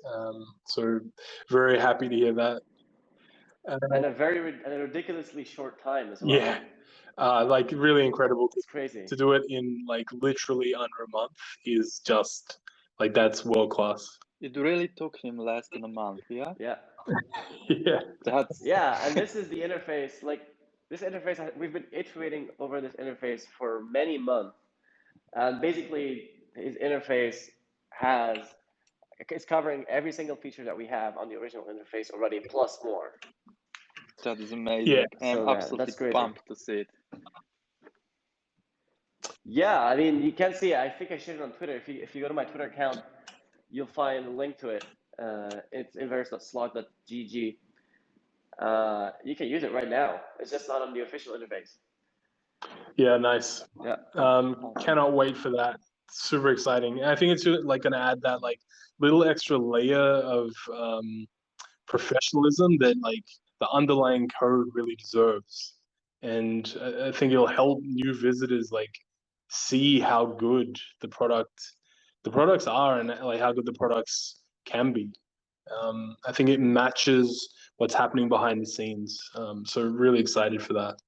So very happy to hear that. And a ridiculously short time as well. Yeah, like really incredible. It's crazy. To do it in like literally under a month is just like that's world class. It really took him less than a month, yeah? Yeah. Yeah. Yeah, and this is the interface. Like this interface, we've been iterating over this interface for many months, and basically his interface it's covering every single feature that we have on the original interface already, plus more. That is amazing. Yeah. I'm So absolutely that's crazy. pumped to see it. Yeah, I mean, you can see it. I think I shared it on Twitter. If you go to my Twitter account, you'll find a link to it. It's inverse.slog.gg. You can use it right now. It's just not on the official interface. Yeah, nice. Yeah. Cannot wait for that. Super exciting. I think it's like going to add that like little extra layer of professionalism that like the underlying code really deserves. And I think it'll help new visitors like see how good the products are and like how good the products can be. I think it matches what's happening behind the scenes. So really excited for that.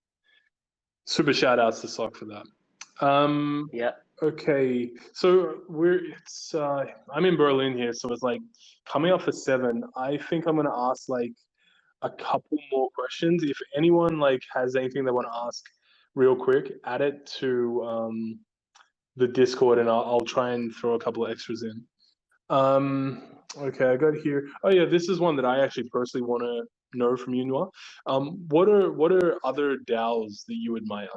Super shout outs to Sock for that. Yeah. Okay, so I'm in Berlin here, so it's like coming up for 7. I think I'm gonna ask like a couple more questions. If anyone like has anything they want to ask real quick, add it to the Discord and I'll try and throw a couple of extras in. Okay, I got here. Oh yeah, this is one that I actually personally want to know from you, Noah. What are other DAOs that you admire?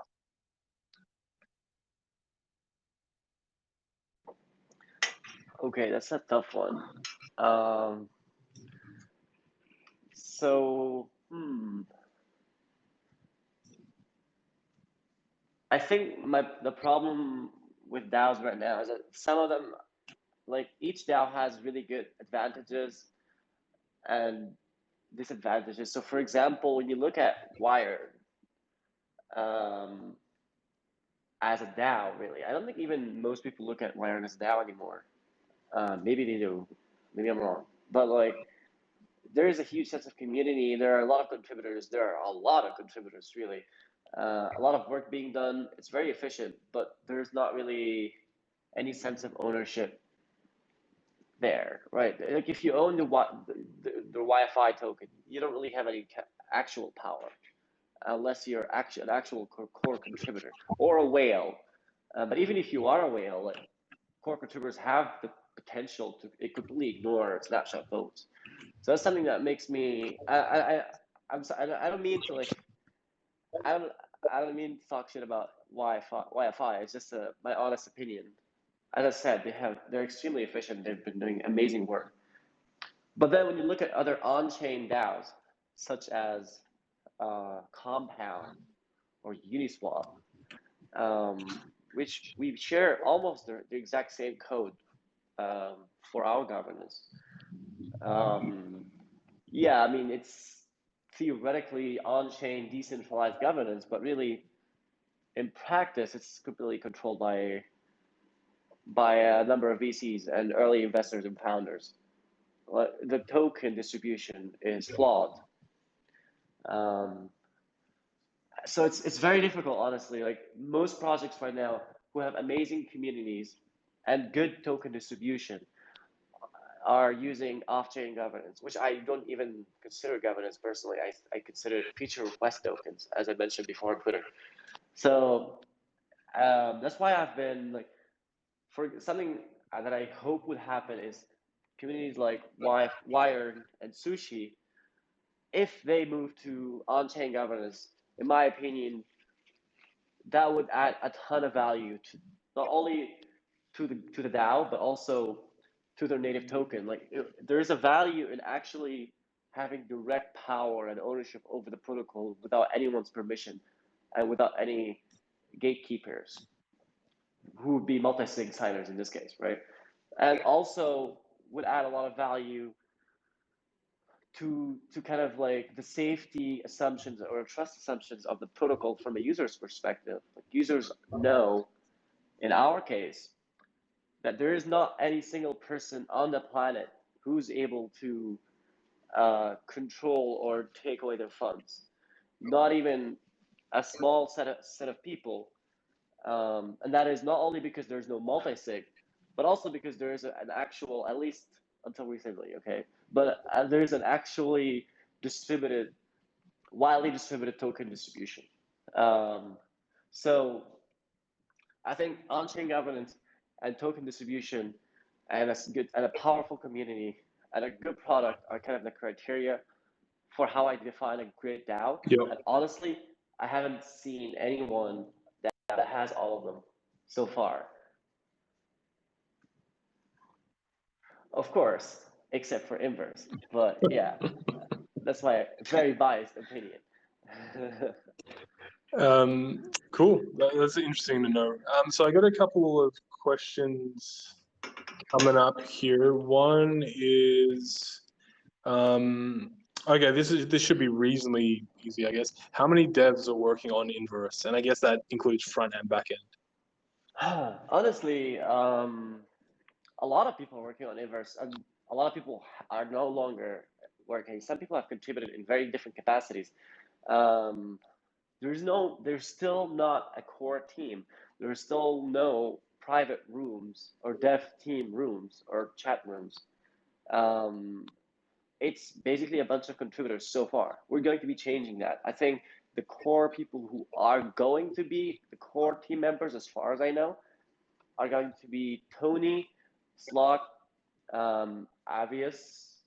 Okay, that's a tough one. So, I think the problem with DAOs right now is that some of them, like each DAO has really good advantages and disadvantages. So, for example, when you look at Wired as a DAO, really, I don't think even most people look at Wired as a DAO anymore. Maybe they do. Maybe I'm wrong. But like, there is a huge sense of community. There are a lot of contributors. There are a lot of contributors, really. A lot of work being done. It's very efficient, but there's not really any sense of ownership there, right? Like if you own the Wi-Fi token, you don't really have any actual power unless you're an actual core contributor or a whale. But even if you are a whale, like core contributors have the potential to completely ignore snapshot votes. So that's something that makes me. I'm sorry, I don't mean to like. I don't mean to talk shit about Wi-Fi. It's just my honest opinion. As I said, they're extremely efficient. They've been doing amazing work. But then when you look at other on-chain DAOs, such as Compound or Uniswap, which we share almost the exact same code for our governance. Yeah, I mean, it's theoretically on-chain decentralized governance, but really in practice, it's completely controlled by a number of VCs and early investors and founders. The token distribution is flawed. So it's very difficult, honestly. Like most projects right now who have amazing communities and good token distribution are using off-chain governance, which I don't even consider governance personally. I consider feature request tokens, as I mentioned before on Twitter. So that's why I've been like, for something that I hope would happen is communities like Wired and Sushi, if they move to on-chain governance, in my opinion, that would add a ton of value to not only to the DAO, but also to their native token. Like there is a value in actually having direct power and ownership over the protocol without anyone's permission and without any gatekeepers, who would be multi-sig signers in this case, right? And also would add a lot of value to kind of like the safety assumptions or trust assumptions of the protocol from a user's perspective. Like users know, in our case, that there is not any single person on the planet who's able to control or take away their funds. Not even a small set of people. And that is not only because there's no multi-sig, but also because there is an actual, at least until recently, okay, but there's an actually distributed, widely distributed token distribution. So I think on-chain governance and token distribution and a powerful community and a good product are kind of the criteria for how I define a great DAO. Yep. And honestly, I haven't seen anyone that has all of them so far. Of course, except for Inverse. But yeah, that's my very biased opinion. Cool. That's interesting to know. So I got a couple of questions coming up here. One is, okay, this should be reasonably easy, I guess. How many devs are working on Inverse? And I guess that includes front and back end. Honestly, a lot of people are working on Inverse, and a lot of people are no longer working. Some people have contributed in very different capacities. There's still not a core team. There's still no private rooms or dev team rooms or chat rooms. It's basically a bunch of contributors so far. We're going to be changing that. I think the core people who are going to be the core team members, as far as I know, are going to be Tony, Slot, Avius.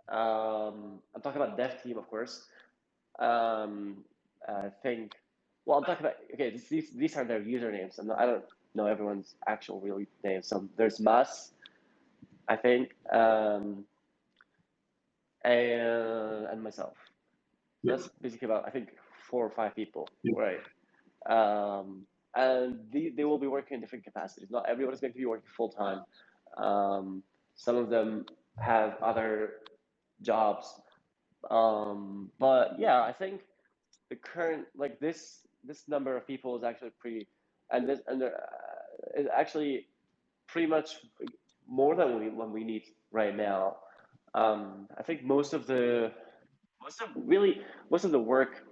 I'm talking about dev team, of course. I think. Well, I'm talking about. Okay, these are their usernames. I don't know everyone's actual real names. So there's Mas, I think, and myself. That's basically about, I think, 4 or 5 people, right? And they will be working in different capacities. Not everyone is going to be working full time. Some of them have other jobs. But yeah, I think the current, like this number of people is actually is actually pretty much more than we need right now. I think most of the work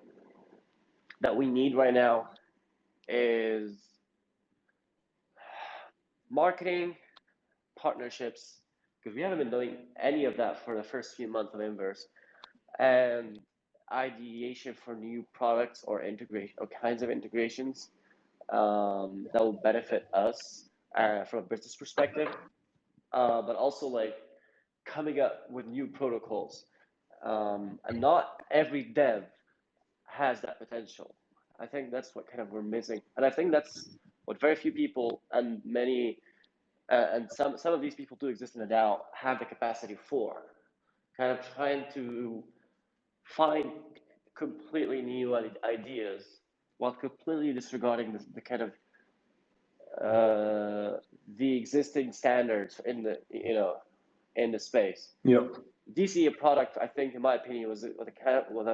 that we need right now is marketing, partnerships, because we haven't been doing any of that for the first few months of Inverse, and ideation for new products or integration or kinds of integrations that will benefit us from a business perspective, but also like coming up with new protocols. And not every dev has that potential. I think that's what kind of we're missing, and I think that's what very few people and many and some of these people do exist in the DAO have the capacity for, kind of trying to find completely new ideas while completely disregarding the kind of the existing standards in the in the space. Yeah. DCA product, I think, in my opinion, was an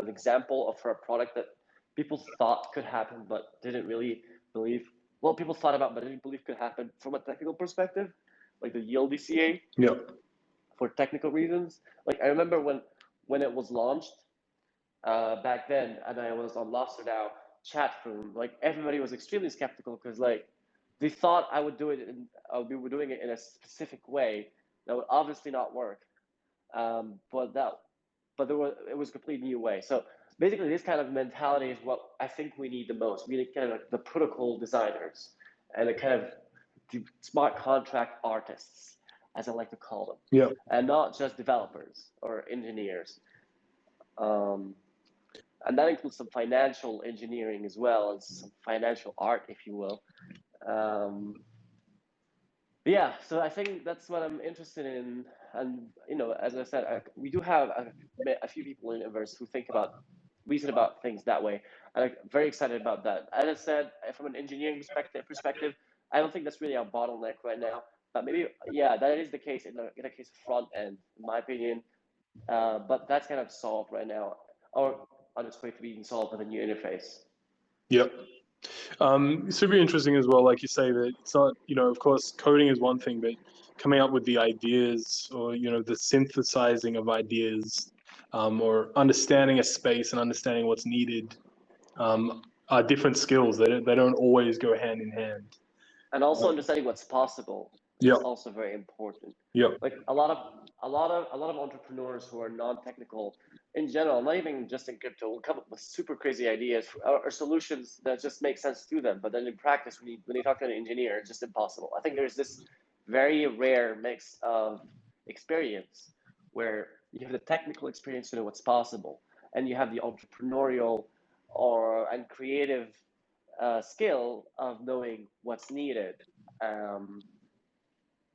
example of a product that people thought could happen but didn't really believe. Well, people thought about but didn't believe could happen from a technical perspective, like the yield DCA. Yeah. For technical reasons, like I remember when it was launched back then, and I was on Lobster DAO chat room, like everybody was extremely skeptical because like they thought we were doing it in a specific way that would obviously not work. But it was a completely new way. So basically, this kind of mentality is what I think we need the most. We need kind of like the protocol designers and the kind of smart contract artists, as I like to call them. Yeah. And not just developers or engineers. And that includes some financial engineering as well, and some financial art, if you will. Yeah, so I think that's what I'm interested in, and as I said, we do have a few people in Inverse who reason about things that way, and I'm very excited about that. As I said, from an engineering perspective, I don't think that's really our bottleneck right now, but maybe that is the case in a case of front end, in my opinion. But that's kind of solved right now, or on its way to being solved with a new interface. Yep. Super interesting as well. Like you say, that it's not, of course, coding is one thing, but coming up with the ideas, or the synthesizing of ideas, or understanding a space and understanding what's needed, are different skills. They don't always go hand in hand. And also understanding what's possible Yep. is also very important. Yep. Like a lot of entrepreneurs who are non-technical in general, not even just in crypto, will come up with super crazy ideas or solutions that just make sense to them. But then in practice, when you talk to an engineer, it's just impossible. I think there's this very rare mix of experience where you have the technical experience to know what's possible, and you have the entrepreneurial and creative skill of knowing what's needed.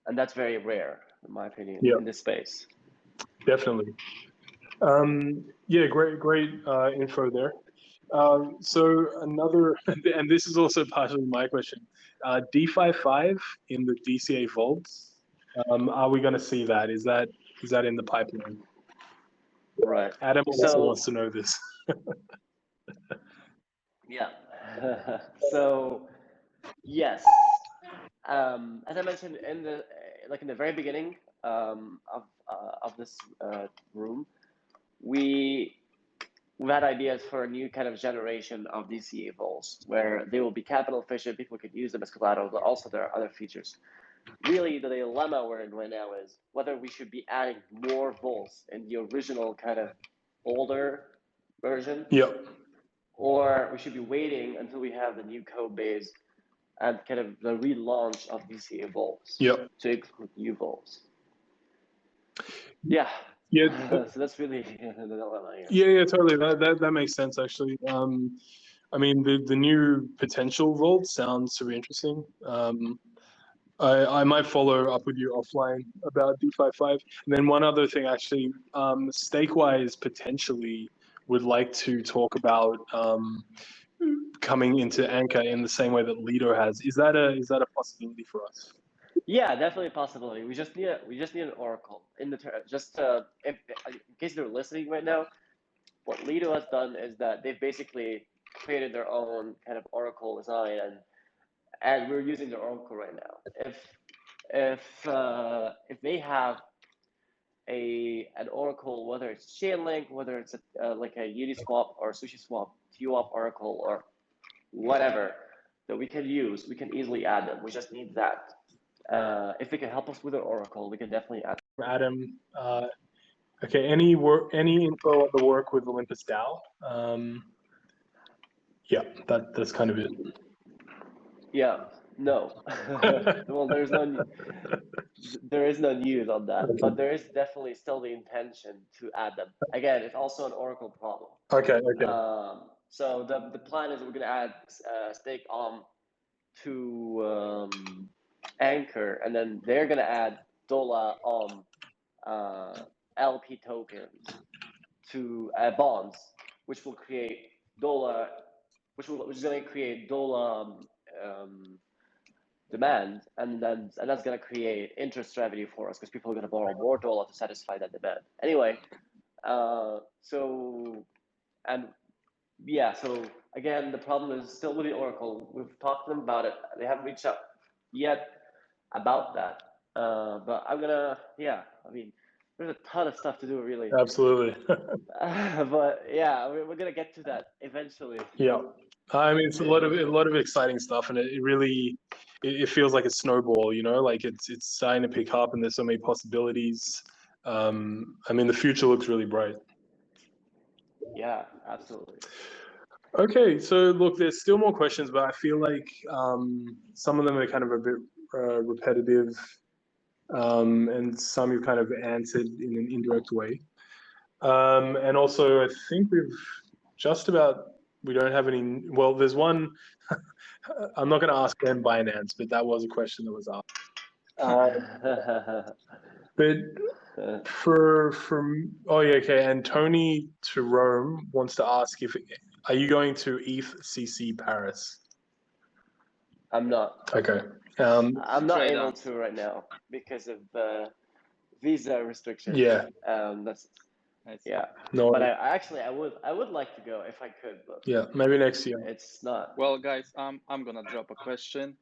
And that's very rare, in my opinion, in this space. Definitely. Yeah, great info there. So another, and this is also partially my question, DeFi 5 in the DCA vaults, are we going to see that? Is that in the pipeline? Right. Adam also wants to know this. Yeah. So yes, as I mentioned in the very beginning of this room, we've had ideas for a new kind of generation of DCA vaults where they will be capital efficient, people could use them as collateral, but also there are other features. Really, the dilemma we're in right now is whether we should be adding more vaults in the original kind of older version, or we should be waiting until we have the new code base and kind of the relaunch of DCA vaults to include new vaults. Yeah. So that's really the dilemma here. Yeah, totally. That makes sense, actually. I mean, the new potential vault sounds super interesting. I might follow up with you offline about DeFi 5. And then one other thing, actually, Stakewise potentially would like to talk about coming into Anchor in the same way that Lido has. Is that a possibility for us? Yeah, definitely a possibility. We just need an oracle in case they're listening right now. What Lido has done is that they've basically created their own kind of oracle design, and we're using their oracle right now. If they have an oracle, whether it's Chainlink, whether it's like a Uniswap or SushiSwap, TWAP oracle or whatever that we can use, we can easily add them. We just need that. If they can help us with an oracle, we can definitely add. Adam, okay. Any info on the work with Olympus DAO? Yeah, that's kind of it. Yeah. No. Well, there is no news on that, but there is definitely still the intention to add them. Again, it's also an oracle problem. Okay. So the plan is we're gonna add stake to Anchor, and then they're gonna add DOLA LP tokens to bonds, which will create DOLA, which is gonna create DOLA demand, and that's going to create interest revenue for us because people are going to borrow more DOLA to satisfy that demand. Anyway, so again, the problem is still with the Oracle. We've talked to them about it. They haven't reached out yet about that. But I mean, there's a ton of stuff to do, really. Absolutely. But yeah, we're going to get to that eventually. Yeah. I mean, it's a lot of exciting stuff, and it really feels like a snowball, like it's starting to pick up, and there's so many possibilities. I mean, the future looks really bright. Yeah, absolutely. Okay, so look, there's still more questions, but I feel like some of them are kind of a bit repetitive, and some you've kind of answered in an indirect way. And also, I think we don't have any. Well, there's one. I'm not going to ask them Binance, but that was a question that was asked. But okay. And Tony to Rome wants to ask are you going to ETH Paris? I'm not. Okay. I'm not Straight able answer. to right now because of visa restrictions. Yeah. That's I see. yeah. No. But I would like to go if I could, but Yeah, maybe next year. it's not. Well, guys, I'm gonna drop a question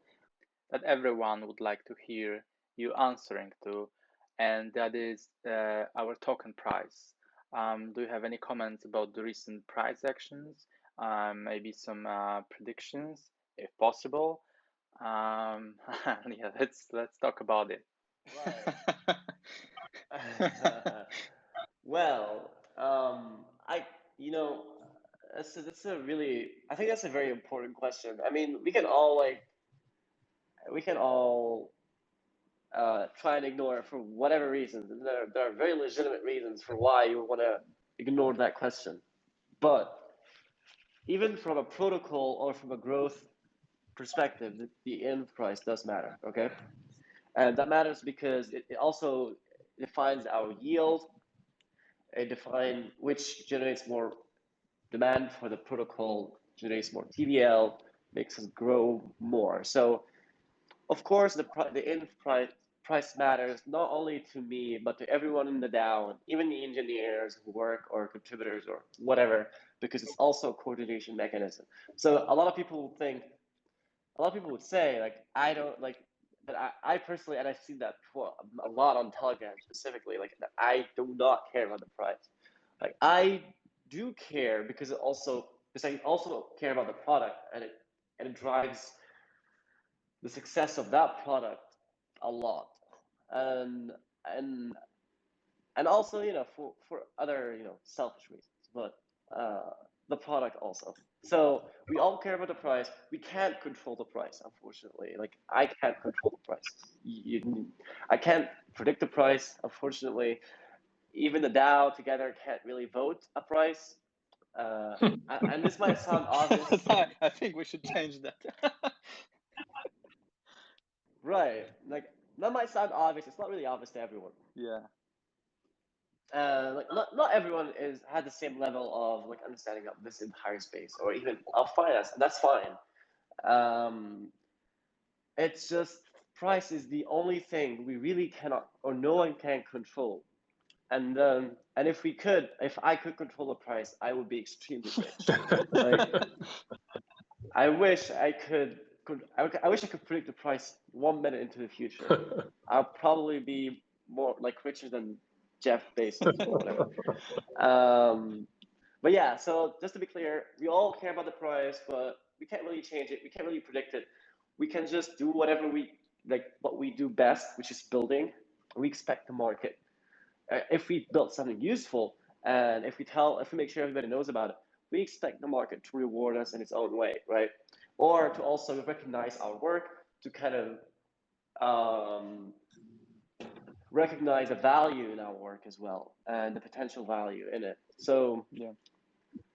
that everyone would like to hear you answering to, and that is our token price. Do you have any comments about the recent price actions? Maybe some predictions, if possible. Yeah, let's talk about it. Right. Well, that's a really, I think that's a very important question. I mean, we can all try and ignore it for whatever reasons. And there are very legitimate reasons for why you want to ignore that question. But even from a protocol or from a growth perspective, the end price does matter, okay? And that matters because it also defines our yield. It defines which generates more demand for the protocol, generates more TVL, makes us grow more. So, of course, the end price matters not only to me, but to everyone in the DAO, even the engineers who work or contributors or whatever, because it's also a coordination mechanism. So a lot of people would say, like, I don't like that. I personally, and I've seen that before a lot on Telegram specifically, like that I do not care about the price. Like I do care because I also care about the product, and it drives the success of that product a lot, and and and also for other selfish reasons, but the product also. So we all care about the price. We can't control the price, unfortunately. Like I can't control the price. I can't predict the price, unfortunately. Even the DAO together can't really vote a price. And this might sound obvious. I think we should change that. Right. Like that might sound obvious. It's not really obvious to everyone. Yeah. Like not everyone had the same level of like understanding of this entire space or even of finance, and that's fine. It's just price is the only thing we really cannot or no one can control. And if I could control the price, I would be extremely rich. Like I wish I could predict the price 1 minute into the future. I'll probably be more like richer than Jeff Bezos or whatever. But yeah, so just to be clear, we all care about the price, but we can't really change it. We can't really predict it. We can just do whatever what we do best, which is building. We expect the market. If we build something useful and if we make sure everybody knows about it, we expect the market to reward us in its own way, right? Or to also recognize our work, to kind of recognize the value in our work as well and the potential value in it. So yeah,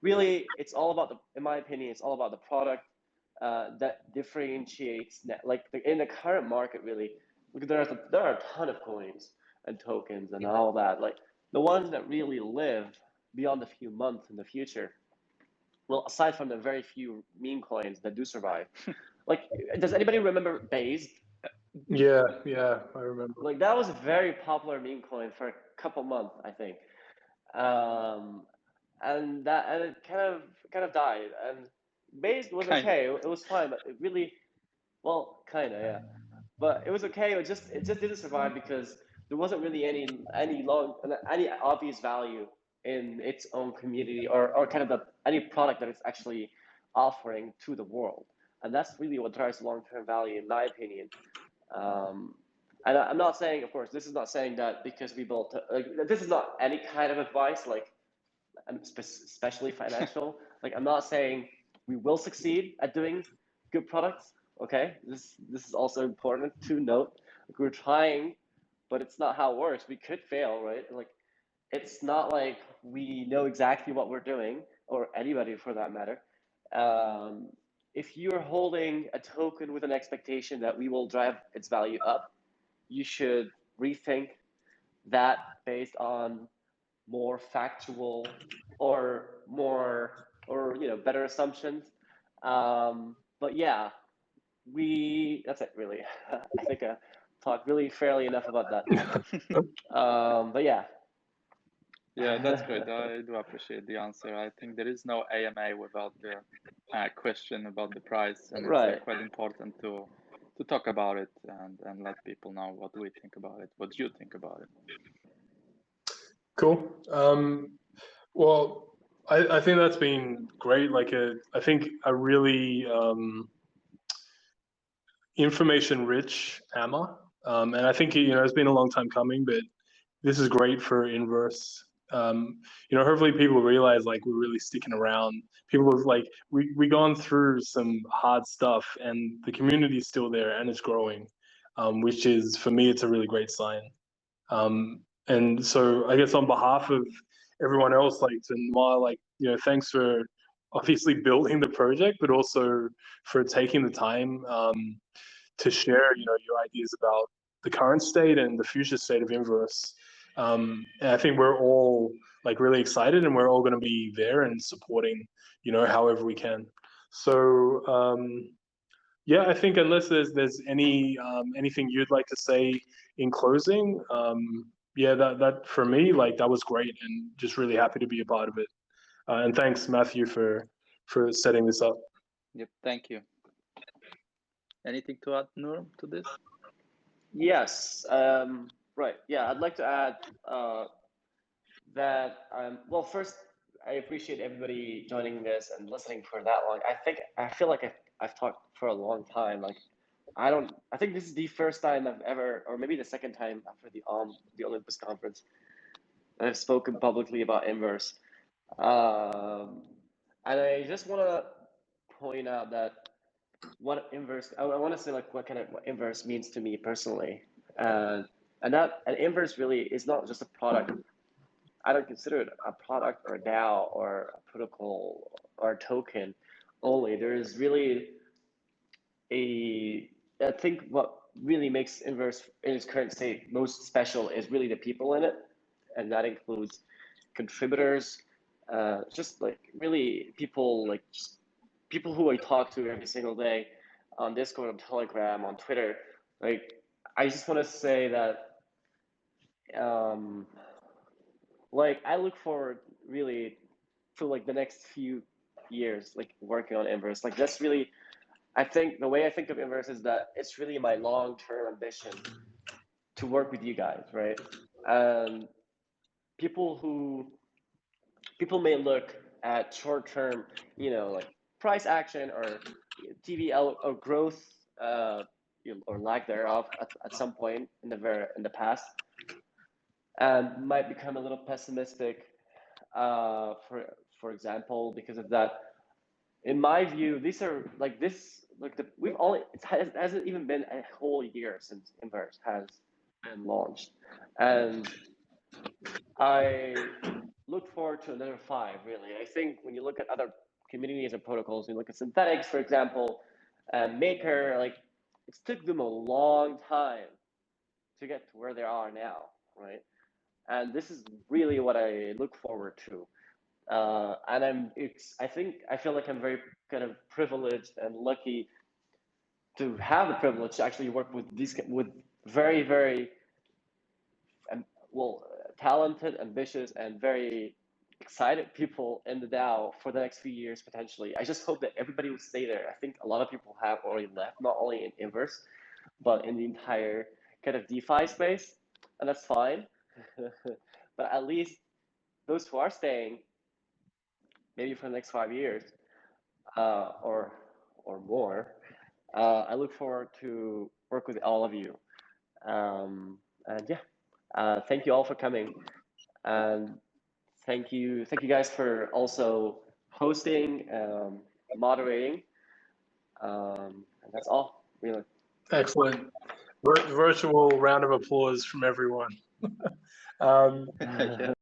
really, it's all about in my opinion, it's all about the product that differentiates. Like in the current market, really, there are a ton of coins and tokens and all that. Like the ones that really live beyond a few months in the future. Well, aside from the very few meme coins that do survive, like, does anybody remember Based? Yeah, I remember. Like that was a very popular meme coin for a couple months, I think, and it kind of died. And Based was okay. It was fine, but it really, well, kind of, yeah. But it was okay. It just didn't survive because there wasn't really any obvious value in its own community or kind of any product that it's actually offering to the world. And that's really what drives long-term value, in my opinion. And I'm not saying, of course, this is not saying that because we built, this is not any kind of advice, like, especially financial. Like, I'm not saying we will succeed at doing good products. Okay, this is also important to note. Like, we're trying, but it's not how it works. We could fail, right? Like, it's not like we know exactly what we're doing, or anybody for that matter. If you're holding a token with an expectation that we will drive its value up, you should rethink that based on more factual or better assumptions. But yeah, that's it really. I think I talked really fairly enough about that. But yeah. Yeah, that's great. I do appreciate the answer. I think there is no AMA without the question about the price, and Right. it's quite important to talk about it and let people know what we think about it, what you think about it. Cool. Well, I think that's been great. Like I think a really information-rich AMA, and I think it's been a long time coming, but this is great for Inverse. Hopefully people realize like we're really sticking around. People have like we gone through some hard stuff, and the community is still there and it's growing, which is for me it's a really great sign. And so I guess on behalf of everyone else, like to Noah, like thanks for obviously building the project, but also for taking the time to share your ideas about the current state and the future state of Inverse. And I think we're all like really excited, and we're all going to be there and supporting, however we can. So yeah, I think unless there's anything you'd like to say in closing, yeah, that for me, like that was great, and just really happy to be a part of it. And thanks, Matthew, for setting this up. Yep, thank you. Anything to add, Nur, to this? Yes. Right. Yeah, I'd like to add that. Well, first, I appreciate everybody joining this and listening for that long. I feel like I've talked for a long time. Like, I think this is the first time I've ever, or maybe the second time after the Olympus conference, that I've spoken publicly about Inverse. And I just want to point out that what Inverse, I want to say like what Inverse means to me personally, and Inverse really is not just a product. I don't consider it a product or a DAO or a protocol or a token only. There is really I think what really makes Inverse in its current state most special is really the people in it, and that includes contributors, just like really people like just people who I talk to every single day on Discord, on Telegram, on Twitter. Like, I just want to say that like I look forward really to like the next few years like working on Inverse. Like that's really, I think the way I think of Inverse is that it's really my long-term ambition to work with you guys, right? People may look at short-term, like price action or TVL or growth, or lack thereof at some point in the past, and might become a little pessimistic, for example, because of that. In my view, these are like this. Like it hasn't even been a whole year since Inverse has been launched, and I look forward to another 5. Really, I think when you look at other communities or protocols, you look at Synthetics, for example, and Maker, like it took them a long time to get to where they are now, right? And this is really what I look forward to. And I feel like I'm very kind of privileged and lucky to have the privilege to actually work with very, very talented, ambitious, and very excited people in the DAO for the next few years potentially. I just hope that everybody will stay there. I think a lot of people have already left, not only in Inverse, but in the entire kind of DeFi space, and that's fine. But at least those who are staying, maybe for the next 5 years, or more, I look forward to work with all of you. And yeah, thank you all for coming, and thank you guys for also hosting, moderating, and that's all really. Excellent. Virtual round of applause from everyone. Yeah.